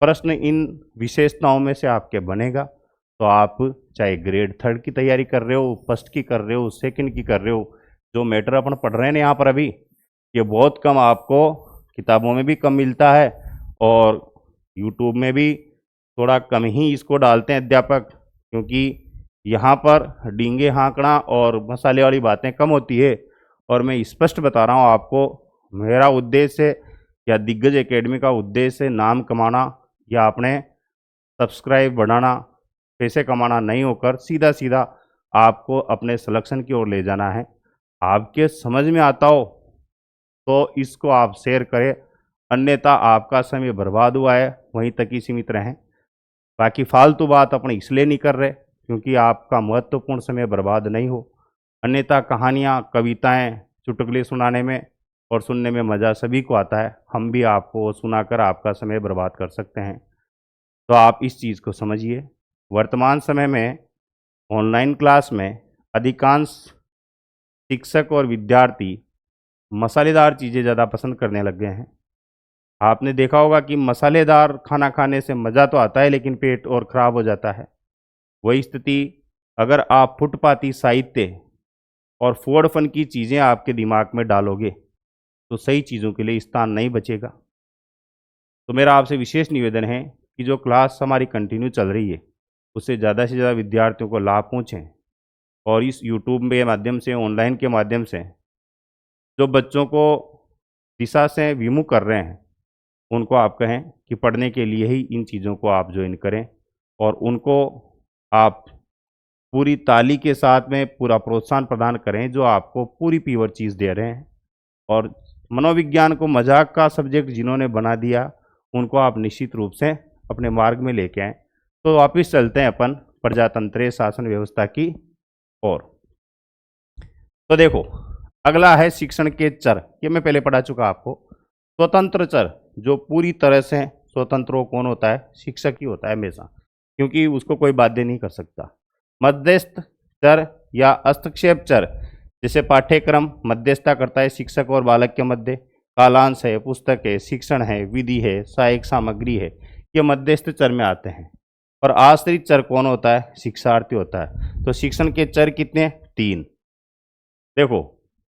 प्रश्न इन विशेषताओं में से आपके बनेगा, तो आप चाहे ग्रेड 3 की तैयारी कर रहे हो, फर्स्ट की कर रहे हो, सेकंड की कर रहे हो, जो मैटर अपन पढ़ रहे हैं यहाँ पर अभी, ये बहुत कम आपको किताबों में भी कम मिलता है और यूट्यूब में भी थोड़ा कम ही इसको डालते हैं अध्यापक, क्योंकि यहाँ पर डींगे हाँकना और मसाले वाली बातें कम होती है। और मैं स्पष्ट बता रहा हूँ आपको, मेरा उद्देश्य या दिग्गज एकेडमी का उद्देश्य नाम कमाना या अपने सब्सक्राइब बढ़ाना, पैसे कमाना नहीं होकर सीधा सीधा आपको अपने सिलेक्शन की ओर ले जाना है। आपके समझ में आता हो तो इसको आप शेयर करें, अन्यथा आपका समय बर्बाद हुआ है, वहीं तक ही सीमित रहें। बाकी फालतू बात अपने इसलिए नहीं कर रहे क्योंकि आपका महत्वपूर्ण समय बर्बाद नहीं हो। अन्यथा कहानियाँ, कविताएं, चुटकुले सुनाने में और सुनने में मज़ा सभी को आता है, हम भी आपको सुनाकर आपका समय बर्बाद कर सकते हैं। तो आप इस चीज़ को समझिए। वर्तमान समय में ऑनलाइन क्लास में अधिकांश शिक्षक और विद्यार्थी मसालेदार चीज़ें ज़्यादा पसंद करने लग गए हैं। आपने देखा होगा कि मसालेदार खाना खाने से मज़ा तो आता है, लेकिन पेट और ख़राब हो जाता है। वही स्थिति अगर आप फुटपाती साहित्य और फूड फन की चीज़ें आपके दिमाग में डालोगे, तो सही चीज़ों के लिए स्थान नहीं बचेगा। तो मेरा आपसे विशेष निवेदन है कि जो क्लास हमारी कंटिन्यू चल रही है, उससे ज़्यादा से ज़्यादा विद्यार्थियों को लाभ पहुँचे, और इस यूट्यूब के माध्यम से, ऑनलाइन के माध्यम से जो बच्चों को दिशा से विमुख कर रहे हैं, उनको आप कहें कि पढ़ने के लिए ही इन चीज़ों को आप ज्वाइन करें, और उनको आप पूरी ताली के साथ में पूरा प्रोत्साहन प्रदान करें, जो आपको पूरी प्योर चीज़ दे रहे हैं। और मनोविज्ञान को मजाक का सब्जेक्ट जिन्होंने बना दिया, उनको आप निश्चित रूप से अपने मार्ग में लेके आएँ। तो वापिस चलते हैं अपन प्रजातंत्रीय शासन व्यवस्था की ओर। तो देखो, अगला है शिक्षण के चर। ये मैं पहले पढ़ा चुका आपको। स्वतंत्र चर, जो पूरी तरह से स्वतंत्र हो, कौन होता है? शिक्षक ही होता है हमेशा, क्योंकि उसको कोई बाध्य नहीं कर सकता। मध्यस्थ चर या हस्तक्षेप चर, जैसे पाठ्यक्रम मध्यस्थता करता है शिक्षक और बालक के मध्य, कालांश है, पुस्तक है, शिक्षण है, विधि है, सहायक सामग्री है, ये मध्यस्थ चर में आते हैं। और आश्रित चर कौन होता है? शिक्षार्थी होता है। तो शिक्षण के चर कितने? 3। देखो,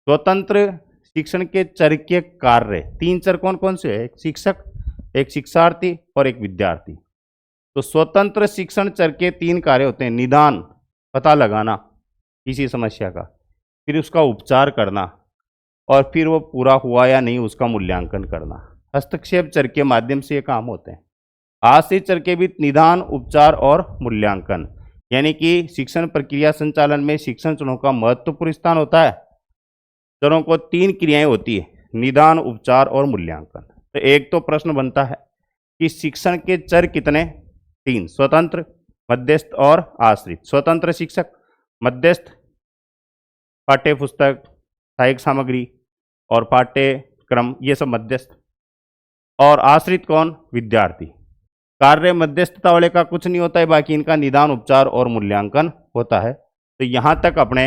स्वतंत्र शिक्षण के चर के कार्य 3 चर कौन कौन से है? एक शिक्षक, एक शिक्षार्थी और एक विद्यार्थी। तो स्वतंत्र शिक्षण चर के 3 कार्य होते हैं: निदान, पता लगाना किसी समस्या का, फिर उसका उपचार करना, और फिर वो पूरा हुआ या नहीं उसका मूल्यांकन करना। हस्तक्षेप चर के माध्यम से ये काम होते हैं। आश्रित चर के भी निदान, उपचार और मूल्यांकन, यानी कि शिक्षण प्रक्रिया संचालन में शिक्षण चरणों का महत्वपूर्ण स्थान होता है। चरों को 3 क्रियाएं होती है: निदान, उपचार और मूल्यांकन। तो एक तो प्रश्न बनता है कि शिक्षण के चर कितने? 3, स्वतंत्र, मध्यस्थ और आश्रित। स्वतंत्र शिक्षक, मध्यस्थ पाठ्य पुस्तक, सहायक सामग्री और पाठ्यक्रम, ये सब मध्यस्थ। और आश्रित कौन? विद्यार्थी। कार्य मध्यस्थता वाले का कुछ नहीं होता है, बाकी इनका निदान, उपचार और मूल्यांकन होता है। तो यहाँ तक अपने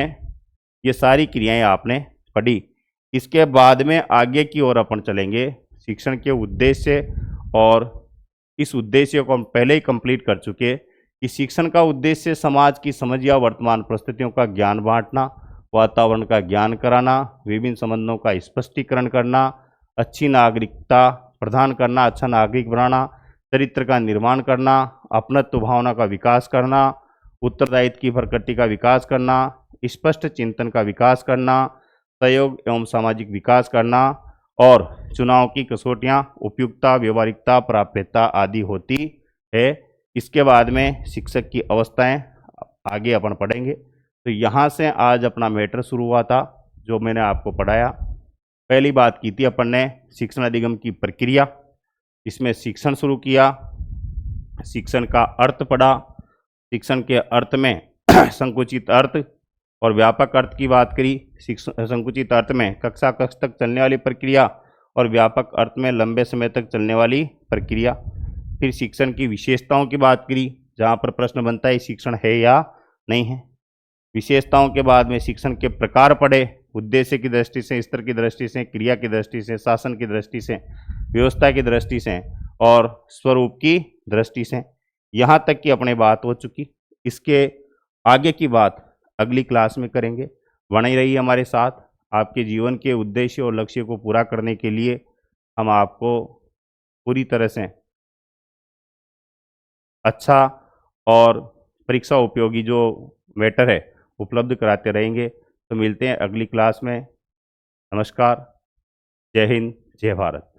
ये सारी क्रियाएं आपने पढ़ी। इसके बाद में आगे की ओर अपन चलेंगे शिक्षण के उद्देश्य, और इस उद्देश्य को हम पहले ही कंप्लीट कर चुके कि शिक्षण का उद्देश्य समाज की समझ या वर्तमान परिस्थितियों का ज्ञान बांटना, वातावरण का ज्ञान कराना, विभिन्न संबंधों का स्पष्टीकरण करना, अच्छी नागरिकता प्रदान करना, अच्छा नागरिक बनाना, चरित्र का निर्माण करना, अपनत्व भावना का विकास करना, उत्तरदायित्व की प्रकृति का विकास करना, स्पष्ट चिंतन का विकास करना, सहयोग एवं सामाजिक विकास करना, और चुनाव की कसौटियाँ उपयुक्तता, व्यवहारिकता, प्राप्यता आदि होती है। इसके बाद में शिक्षक की अवस्थाएं आगे अपन पढ़ेंगे। तो यहाँ से आज अपना मैटर शुरू हुआ था, जो मैंने आपको पढ़ाया। पहली बात की थी अपन ने शिक्षण अधिगम की प्रक्रिया, इसमें शिक्षण शुरू किया, शिक्षण का अर्थ पढ़ा, शिक्षण के अर्थ में संकुचित अर्थ और व्यापक अर्थ की बात करी। संकुचित अर्थ में कक्षा कक्ष तक चलने वाली प्रक्रिया, और व्यापक अर्थ में लंबे समय तक चलने वाली प्रक्रिया। फिर शिक्षण की विशेषताओं की बात करी, जहाँ पर प्रश्न बनता है शिक्षण है या नहीं है। विशेषताओं के बाद में शिक्षण के प्रकार पढ़े, उद्देश्य की दृष्टि से, स्तर की दृष्टि से, क्रिया की दृष्टि से, शासन की दृष्टि से, व्यवस्था की दृष्टि से और स्वरूप की दृष्टि से। यहाँ तक की अपने बात हो चुकी। इसके आगे की बात अगली क्लास में करेंगे। बने रहिए हमारे साथ। आपके जीवन के उद्देश्य और लक्ष्य को पूरा करने के लिए हम आपको पूरी तरह से अच्छा और परीक्षा उपयोगी जो मैटर है उपलब्ध कराते रहेंगे। तो मिलते हैं अगली क्लास में। नमस्कार, जय हिंद, जय भारत।